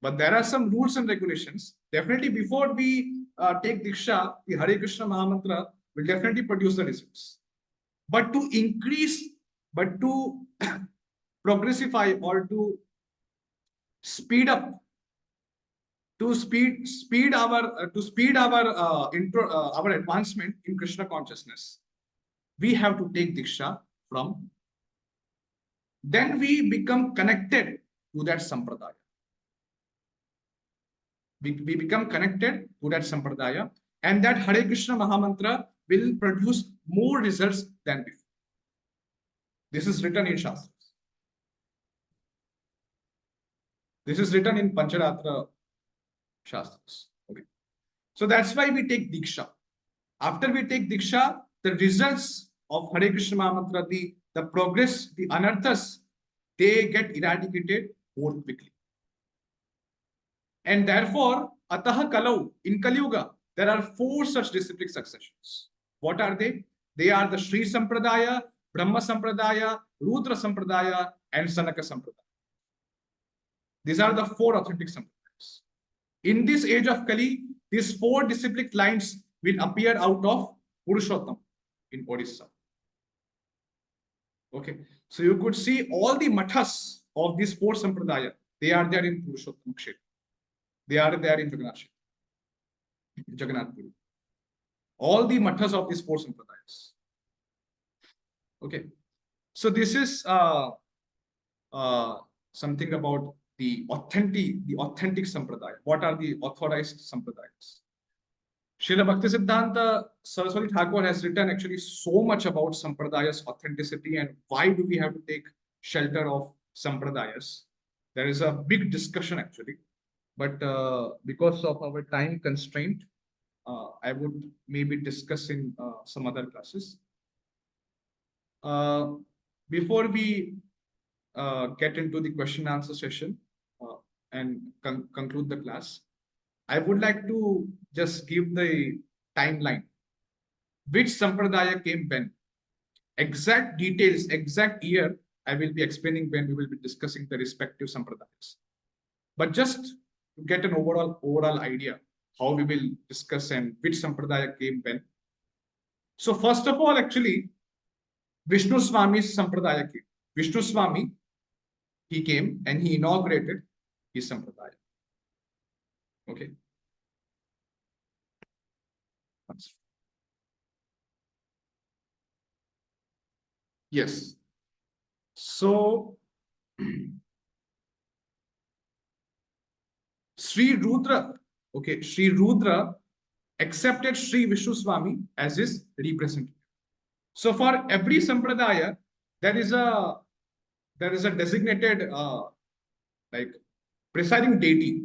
But there are some rules and regulations. Definitely before we take Diksha, the Hare Krishna Maha Mantra will definitely produce the results. But to increase, but to progressify or to speed up, to speed our our advancement in Krishna consciousness, we have to take Diksha from. Then we become connected to that sampradaya. We become connected to that sampradaya, and that Hare Krishna Maha Mantra will produce more results than before. This is written in Shastras. This is written in Pancharatra Shastras. Okay. So that's why we take Diksha. After we take Diksha, the results of Hare Krishna Maha Mantra, the progress, the anarthas, they get eradicated more quickly. And therefore, Ataha Kalau, in Kali Yuga, there are 4 such disciplic successions. What are they? They are the Sri Sampradaya, Brahma Sampradaya, Rudra Sampradaya, and Sanaka Sampradaya. These are the 4 authentic sampradayas. In this age of Kali, these 4 disciplic lines will appear out of Purushottam in Odisha. Okay, so you could see all the mathas of these 4 sampradaya. They are there in Purushottam Kshetra. They are there in Jagannath Puri. All the mathas of these 4 sampradayas. Okay, so this is something about the authentic sampradaya. What are the authorized sampradayas? Srila Bhaktisiddhanta Saraswati Thakur has written actually so much about Sampradayas authenticity and why do we have to take shelter of Sampradayas. There is a big discussion actually, but because of our time constraint, I would maybe discuss in some other classes. Before we get into the question answer session and conclude the class, I would like to just give the timeline. Which Sampradaya came when? Exact details, exact year, I will be explaining when we will be discussing the respective Sampradayas. But just to get an overall idea how we will discuss and which Sampradaya came when. So first of all, actually, Vishnu Swami's Sampradaya came. Vishnu Swami, he came and he inaugurated his Sampradaya. Okay. Yes. So Sri Rudra, okay, Sri Rudra accepted Sri Vishnu Swami as his representative. So for every sampradaya, there is a designated like presiding deity.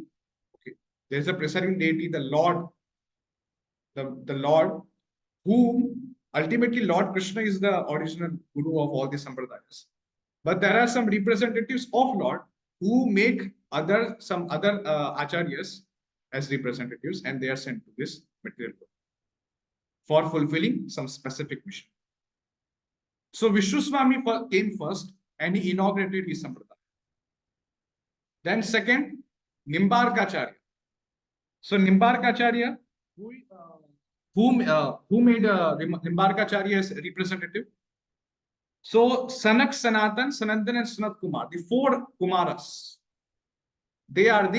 Okay, there is a presiding deity, the Lord, the Lord, whom ultimately Lord Krishna is the original guru of all the sampradayas. But there are some representatives of Lord who make some other acharyas as representatives, and they are sent to this material world for fulfilling some specific mission. So Vishnu Swami came first and he inaugurated his sampradaya. Then second, Nimbarkacharya. So Nimbarkacharya, who made Nimbarkacharya as representative? So Sanak, Sanatan, Sanandan, and Sanat Kumar, the four Kumaras, they are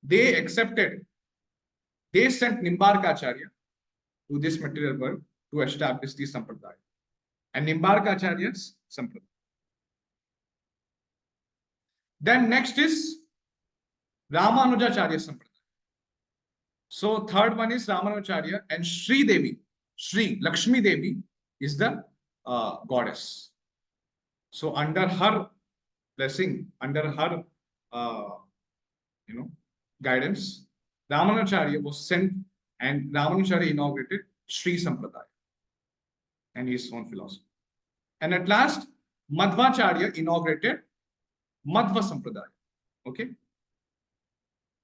they accepted, they sent Nimbarkacharya to this material world to establish the sampradaya. And Nimbarkacharya's sampradaya. Then next is Ramanujacharya sampradaya. So third one is Ramanujacharya, and Sri Devi, Sri Lakshmi Devi is the goddess. So under her blessing, under her guidance, Ramanujacharya was sent, and Ramanujacharya inaugurated Sri Sampradaya and his own philosophy. And at last, Madhvacharya inaugurated Madhva Sampradaya. Okay.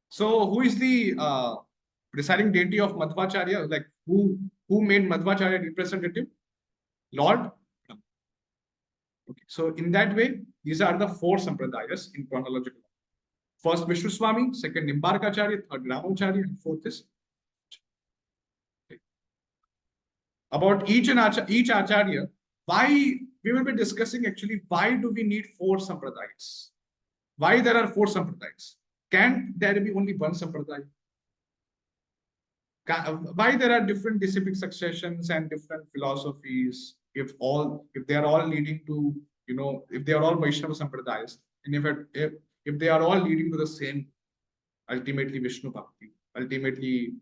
So who is the presiding deity of Madhvacharya? Like who made Madhvacharya representative? Lord. Okay. So in that way, these are the four sampradayas in chronological order. First Vishnu Swami, second Nimbarkacharya, third Ramanujacharya, and fourth is. Okay. About each acharya, why we will be discussing actually why do we need four sampradayas? Why there are four sampradayas? Can there be only one sampradaya? Why there are different disciplic successions and different philosophies? If they are all leading to, if they are all Vaishnava sampradayas, and if they are all leading to the same, ultimately Vishnu Bhakti, ultimately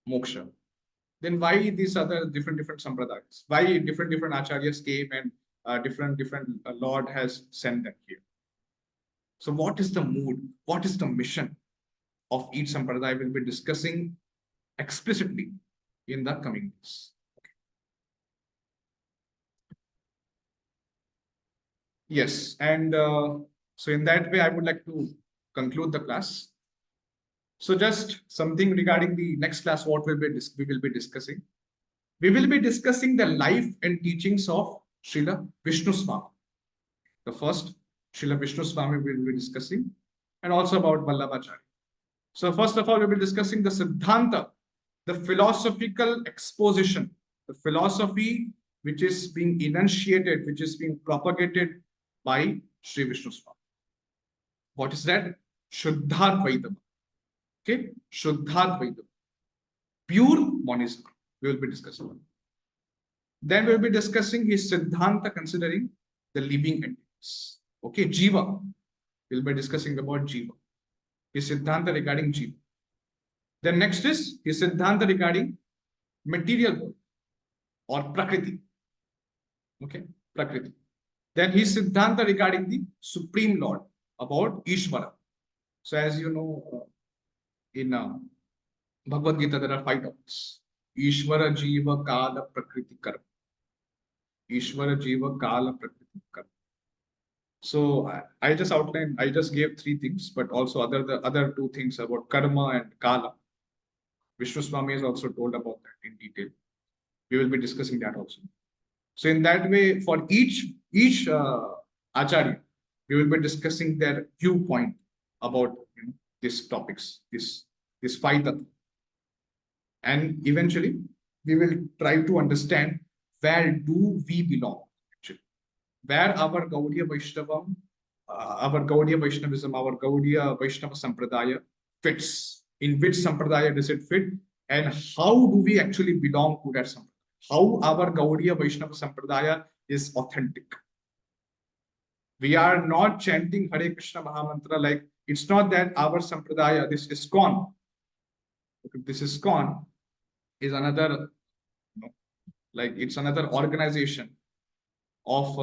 moksha, then why these other different sampradayas? Why different acharyas came and different Lord has sent them here? So what is the mood? What is the mission of each sampradaya? We'll be discussing explicitly in the coming days. Okay. Yes, and so in that way, I would like to conclude the class. So just something regarding the next class, what we will be discussing. We will be discussing the life and teachings of Srila Vishnu Swami. The first Srila Vishnu Swami we will be discussing, and also about Vallabhacharya. So first of all, we will be discussing the Siddhanta, the philosophical exposition, the philosophy which is being enunciated, which is being propagated by Sri Vishnu Swami. What is that? Shuddhadvaitama. Okay, Shuddhadvaitama. Pure monism. We will be discussing. Then we will be discussing his Siddhanta considering the living entities. Okay, Jiva. We will be discussing about Jiva. His Siddhanta regarding Jiva. Then next is his Siddhanta regarding material world or Prakriti. Okay, Prakriti. Then his Siddhanta regarding the Supreme Lord, about Ishvara. So as you know, in Bhagavad Gita, there are 5 topics. Ishvara, Jiva, Kala, Prakriti, Karma. Ishvara, Jiva, Kala, Prakriti, Karma. So I just outlined, I just gave 3 things, but also the other 2 things about Karma and Kala. Vishnu Swami has also told about that in detail. We will be discussing that also. So in that way, for each acharya, we will be discussing their viewpoint about these topics, this 5 tattva. And eventually, we will try to understand where do we belong, actually. Where our Gaudiya Vaishnavism, our Gaudiya Vaishnava Sampradaya fits. In which Sampradaya does it fit? And how do we actually belong to that Sampradaya? How our Gaudiya Vaishnava Sampradaya is authentic. We are not chanting Hare Krishna Mahamantra like, it's not that our Sampradaya, this ISKCON, this ISKCON is another, like it's another organization of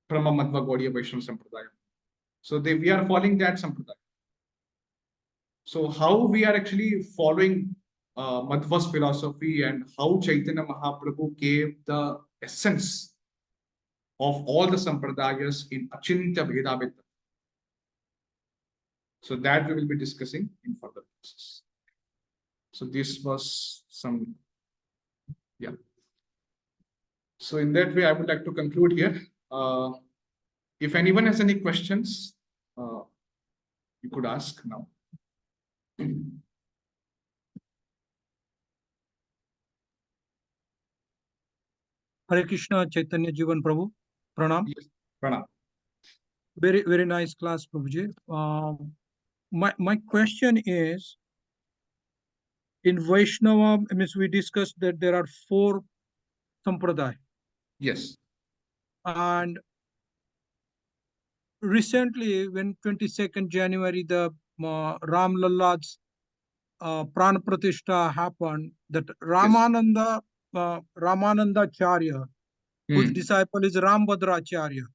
Brahma Madhva Gaudiya Vaishnava Sampradaya. So we are following that Sampradaya. So how we are actually following Madhva's philosophy and how Chaitanya Mahaprabhu gave the essence of all the sampradayas in Achintya Bhedabhet. So that we will be discussing in further classes. So this was some, yeah. So in that way, I would like to conclude here. If anyone has any questions, you could ask now. Hare Krishna, Chaitanya Jivan Prabhu. Pranam. Yes, Pranam. Very, very nice class, Prabhuji. My question is, in Vaisnava, means we discussed that there are 4 sampradaya. Yes. And recently, when 22nd January, the Ram Lalla's Pran Pratishtha happened, that Ramananda, Ramanandacharya, whose disciple is Rambhadracharya.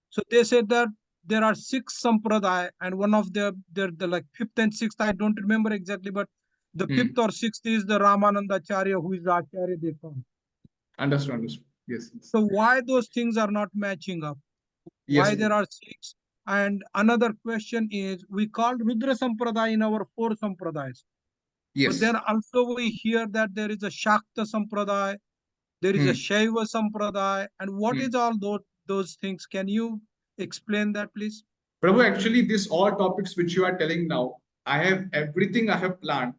So they said that there are 6 sampradaya, and one of the like 5th and 6th, I don't remember exactly, but the 5th or 6th is the Ramanandacharya, who is the Acharya they come. Understood. Yes. So why those things are not matching up? Yes. Why there are 6? And another question is, we called Rudra Sampradaya in our 4 sampradayas. Yes. But then also we hear that there is a Shakta Sampradaya, there is a Shaiva Sampradaya, and what is all those things? Can you explain that, please? Prabhu, actually, these all topics which you are telling now, I have everything I have planned.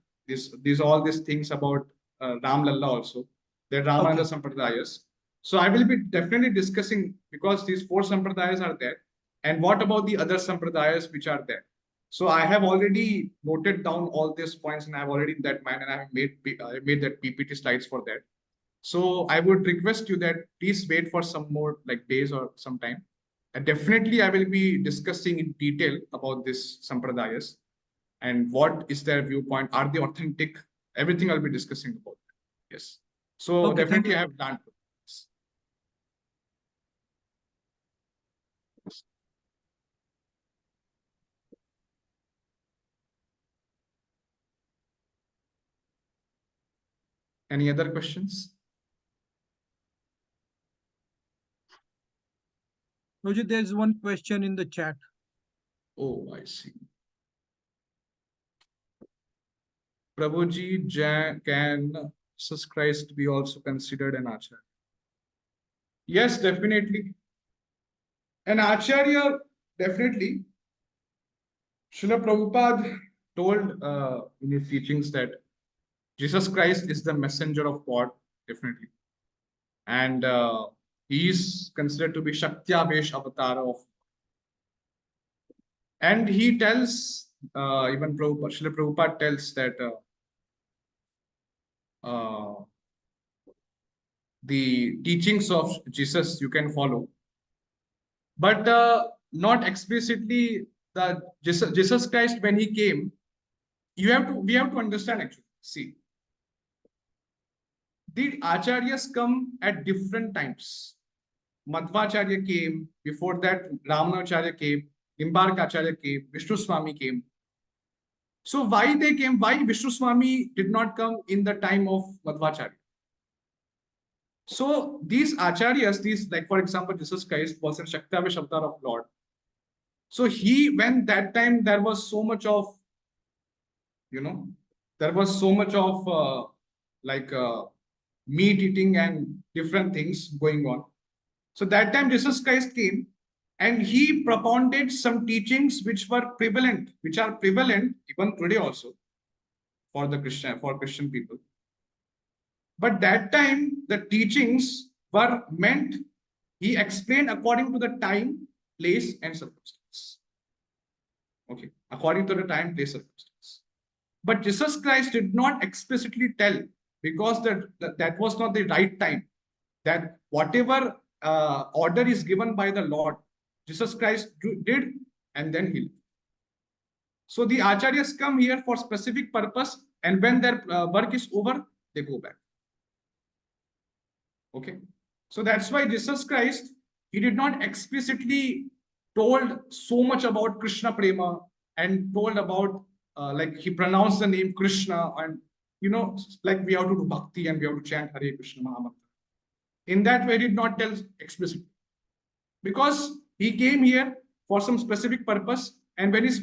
All these things about Ram Lalla also, the Ramananda Sampradayas. So I will be definitely discussing, because these 4 Sampradayas are there. And what about the other Sampradayas which are there? So I have already noted down all these points, and I have already in that mind, and I have made that PPT slides for that. So I would request you that please wait for some more like days or some time. And definitely I will be discussing in detail about this sampradayas and what is their viewpoint. Are they authentic? Everything I'll be discussing about that. Yes. So definitely I have planned for this. Any other questions? Roji, there's one question in the chat. Oh, I see. Prabhuji, can Jesus Christ be also considered an Acharya? Yes, definitely. An Acharya, definitely. Srila Prabhupada told in his teachings that Jesus Christ is the messenger of God, definitely. And he is considered to be Shaktyavesh avatar of. And he tells, even Prabhupada, Srila Prabhupada tells that the teachings of Jesus you can follow, but not explicitly that Jesus Christ, when he came, we have to understand actually. See, the Acharyas come at different times. Madhvacharya came, before that Ramanacharya came, Nimbarkacharya came, Vishnu Swami came. So why they came? Why Vishnu Swami did not come in the time of Madhvacharya? So these Acharyas, like for example, Jesus Christ was in Shaktavesh avatar of Lord. So when that time there was so much of, there was so much of meat eating and different things going on. So that time Jesus Christ came and he propounded some teachings which are prevalent even today also for Christian people. But that time the teachings were meant, he explained according to the time, place, and circumstance. Okay, according to the time, place, circumstance. But Jesus Christ did not explicitly tell, because that was not the right time, that whatever order is given by the Lord, Jesus Christ did, and then he left. So the Acharyas come here for specific purpose, and when their work is over, they go back. Okay, so that's why Jesus Christ, he did not explicitly told so much about Krishna Prema and told about like he pronounced the name Krishna, and like we have to do bhakti and we have to chant Hare Krishna Mahamantra. In that way, he did not tell explicitly. Because he came here for some specific purpose, and when his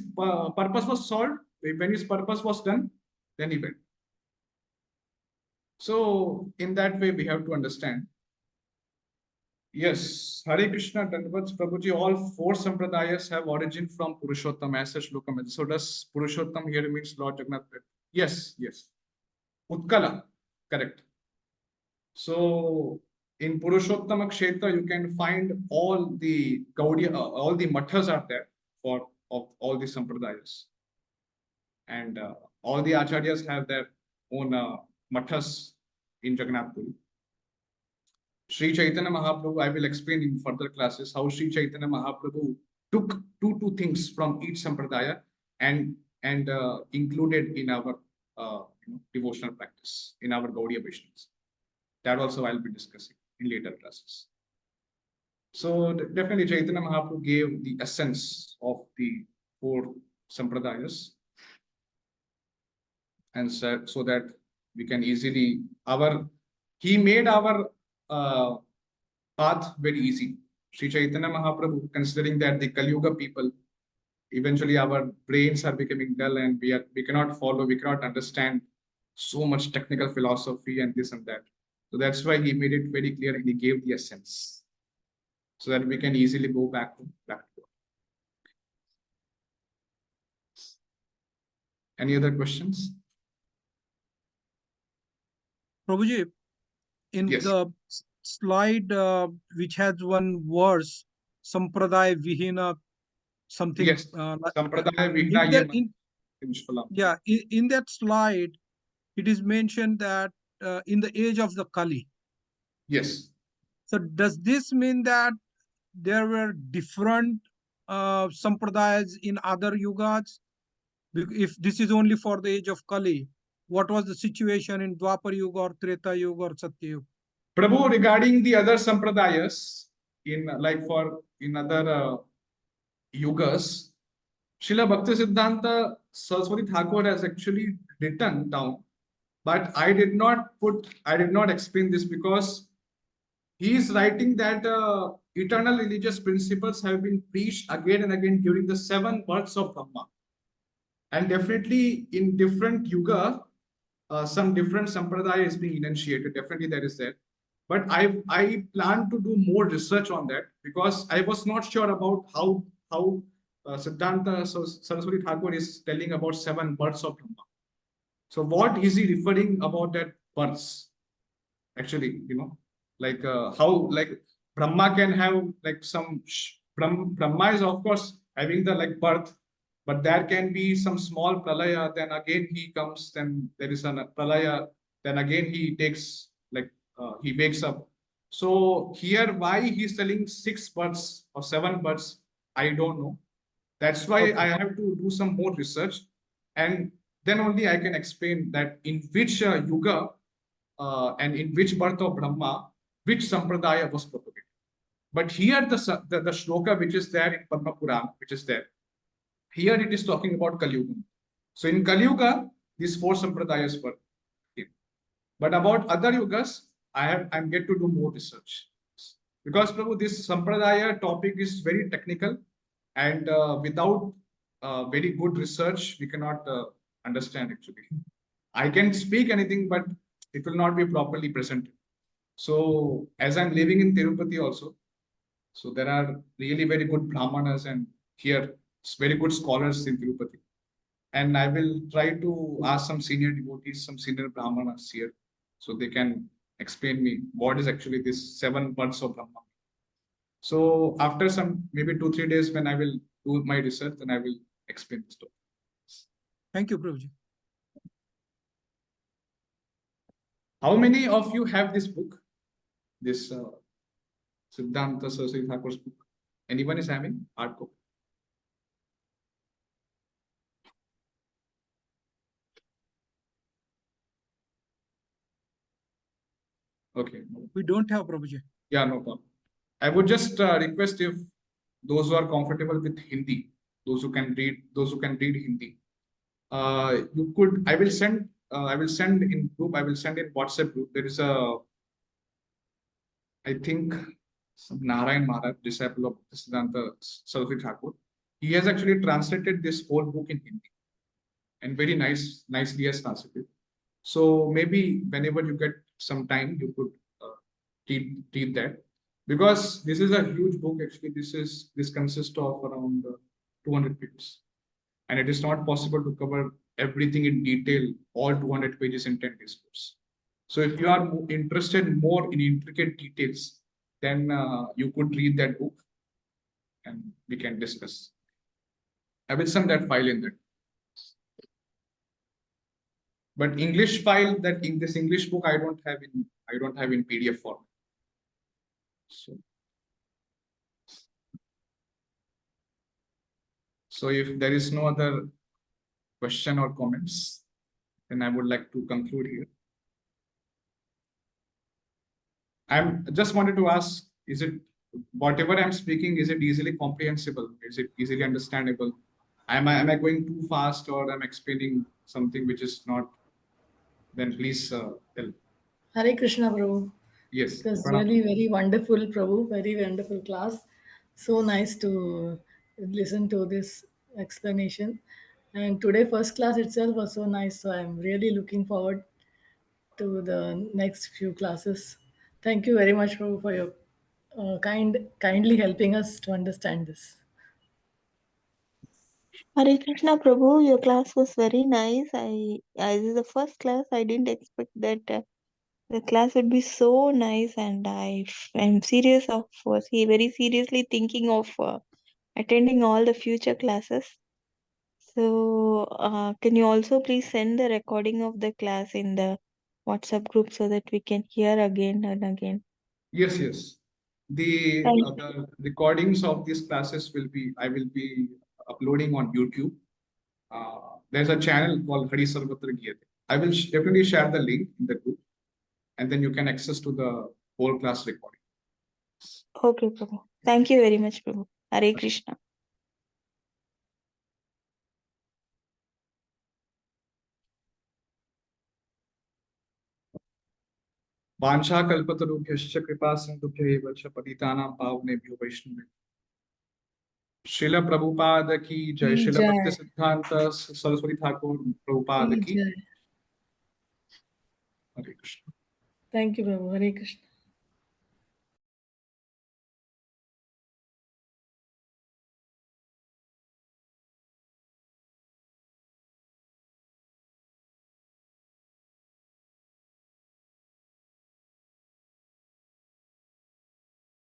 purpose was solved, when his purpose was done, then he went. So, in that way, we have to understand. Yes, Hare Krishna, Dandavats, Prabhuji, all four sampradayas have origin from Purushottam, as such Lokam. So, does Purushottam here means Lord Jagannath? Yes, yes. Utkala, correct. So, in Purushottama Kshetra, you can find all the Gaudiya, all the mathas are there for of all the sampradayas. And all the Acharyas have their own mathas in Jagannath Puri. Sri Chaitanya Mahaprabhu, I will explain in further classes how Sri Chaitanya Mahaprabhu took two things from each sampradaya and included in our devotional practice, in our Gaudiya Vaishnavas. That also I'll be discussing in later classes. So definitely Chaitanya Mahaprabhu gave the essence of the four sampradayas, and so that we can easily he made our path very easy. Sri Chaitanya Mahaprabhu, considering that the Kali Yuga people, eventually our brains are becoming dull and we cannot follow, we cannot understand so much technical philosophy and this and that. So that's why he made it very clear and he gave the essence so that we can easily go back to it. Any other questions? Prabhuji, in Yes. the slide which has one verse, Sampradaya Vihina, something. Yes. Sampradaya Vihna Yeah, in that slide, it is mentioned that in the age of the Kali. Yes. So does this mean that there were different sampradayas in other yugas? If this is only for the age of Kali, what was the situation in Dwapar Yuga or Treta Yuga or Satya Yuga? Prabhu, regarding the other sampradayas, in other yugas, Srila Bhakti Siddhanta Saraswati Thakur has actually written down, but I did not explain this because he is writing that eternal religious principles have been preached again and again during the 7 births of Brahma. And definitely in different yuga, some different sampradaya is being initiated. Definitely there is that. But I plan to do more research on that because I was not sure about how Siddhanta Saraswati Thakur is telling about 7 births of Brahma. So what is he referring about that births? Actually, like how like Brahma can have like some Brahma is of course having the like birth, but there can be some small pralaya. Then again he comes. Then there is a pralaya. Then again he takes like he wakes up. So here why he's telling 6 births or 7 births, I don't know. That's why I have to do some more research, and then only I can explain that in which yuga and in which birth of Brahma, which sampradaya was propagated. But here the shloka which is there in Padma Puran, which is there, here it is talking about Kali Yuga. So in Kali Yuga, these 4 sampradayas were here. But about other yugas, I'm yet to do more research. Because Prabhu, this sampradaya topic is very technical, and without very good research, we cannot understand actually. I can speak anything, but it will not be properly presented. So as I'm living in Tirupati also, so there are really very good Brahmanas and here very good scholars in Tirupati. And I will try to ask some senior devotees, some senior Brahmanas here, so they can explain me what is actually this 7 births of Brahma. So after some maybe 2-3 days when I will do my research, then I will explain this topic. Thank you, Prabhuji. How many of you have this book? This Siddhanta Saraswati Thakur's book. Anyone is having hard copy? Okay. We don't have, Prabhuji. Yeah, no problem. I would just request if those who are comfortable with Hindi, those who can read Hindi, you could. I will send in group. I will send in WhatsApp group. There is a I think Narayan Maharaj, disciple of Siddhanta Saraswati Thakur, he has actually translated this whole book in Hindi, and very nicely has translated. So maybe whenever you get some time, you could read that, because this is a huge book. Actually, this consists of around 200 pages, and it is not possible to cover everything in detail, all 200 pages in 10 days course. So if you are interested more in intricate details, then you could read that book and we can discuss. I will send that file in there. But English file, that in this English book, I don't have in PDF format. So if there is no other question or comments, then I would like to conclude here. I'm just wanted to ask, is it whatever I'm speaking, is it easily comprehensible? Is it easily understandable? Am I going too fast, or am I explaining something which is not? Then please tell. Hare Krishna, Prabhu. Yes. It was Pranam. really very wonderful, Prabhu. Very wonderful class. So nice to listen to this explanation. And today, first class itself was so nice. So I'm really looking forward to the next few classes. Thank you very much, Prabhu, for your kindly helping us to understand this. Hare Krishna Prabhu, your class was very nice. This is the first class. I didn't expect that the class would be so nice, and I'm serious of very seriously thinking of attending all the future classes. So, can you also please send the recording of the class in the WhatsApp group so that we can hear again and again? Yes, yes. The recordings of these classes I will be uploading on YouTube. There's a channel called Hari Sarvatra Giyate. I will definitely share the link in the group, and then you can access to the whole class recording. Okay, Prabhu. Thank you very much, Prabhu. Hare Krishna. वांछा कल्पतरुभ्यश्च कृपा सिन्धुभ्यैव च पतितानां पावनेभ्यो वैष्णवेभ्यो। श्रील प्रभुपाद की जय। Ki Srila jai. भक्ति सिद्धांत Saraswati Thakur Prabhupada Ki की। jai. Hare Krishna. Thank you, Prabhu. Hare Krishna.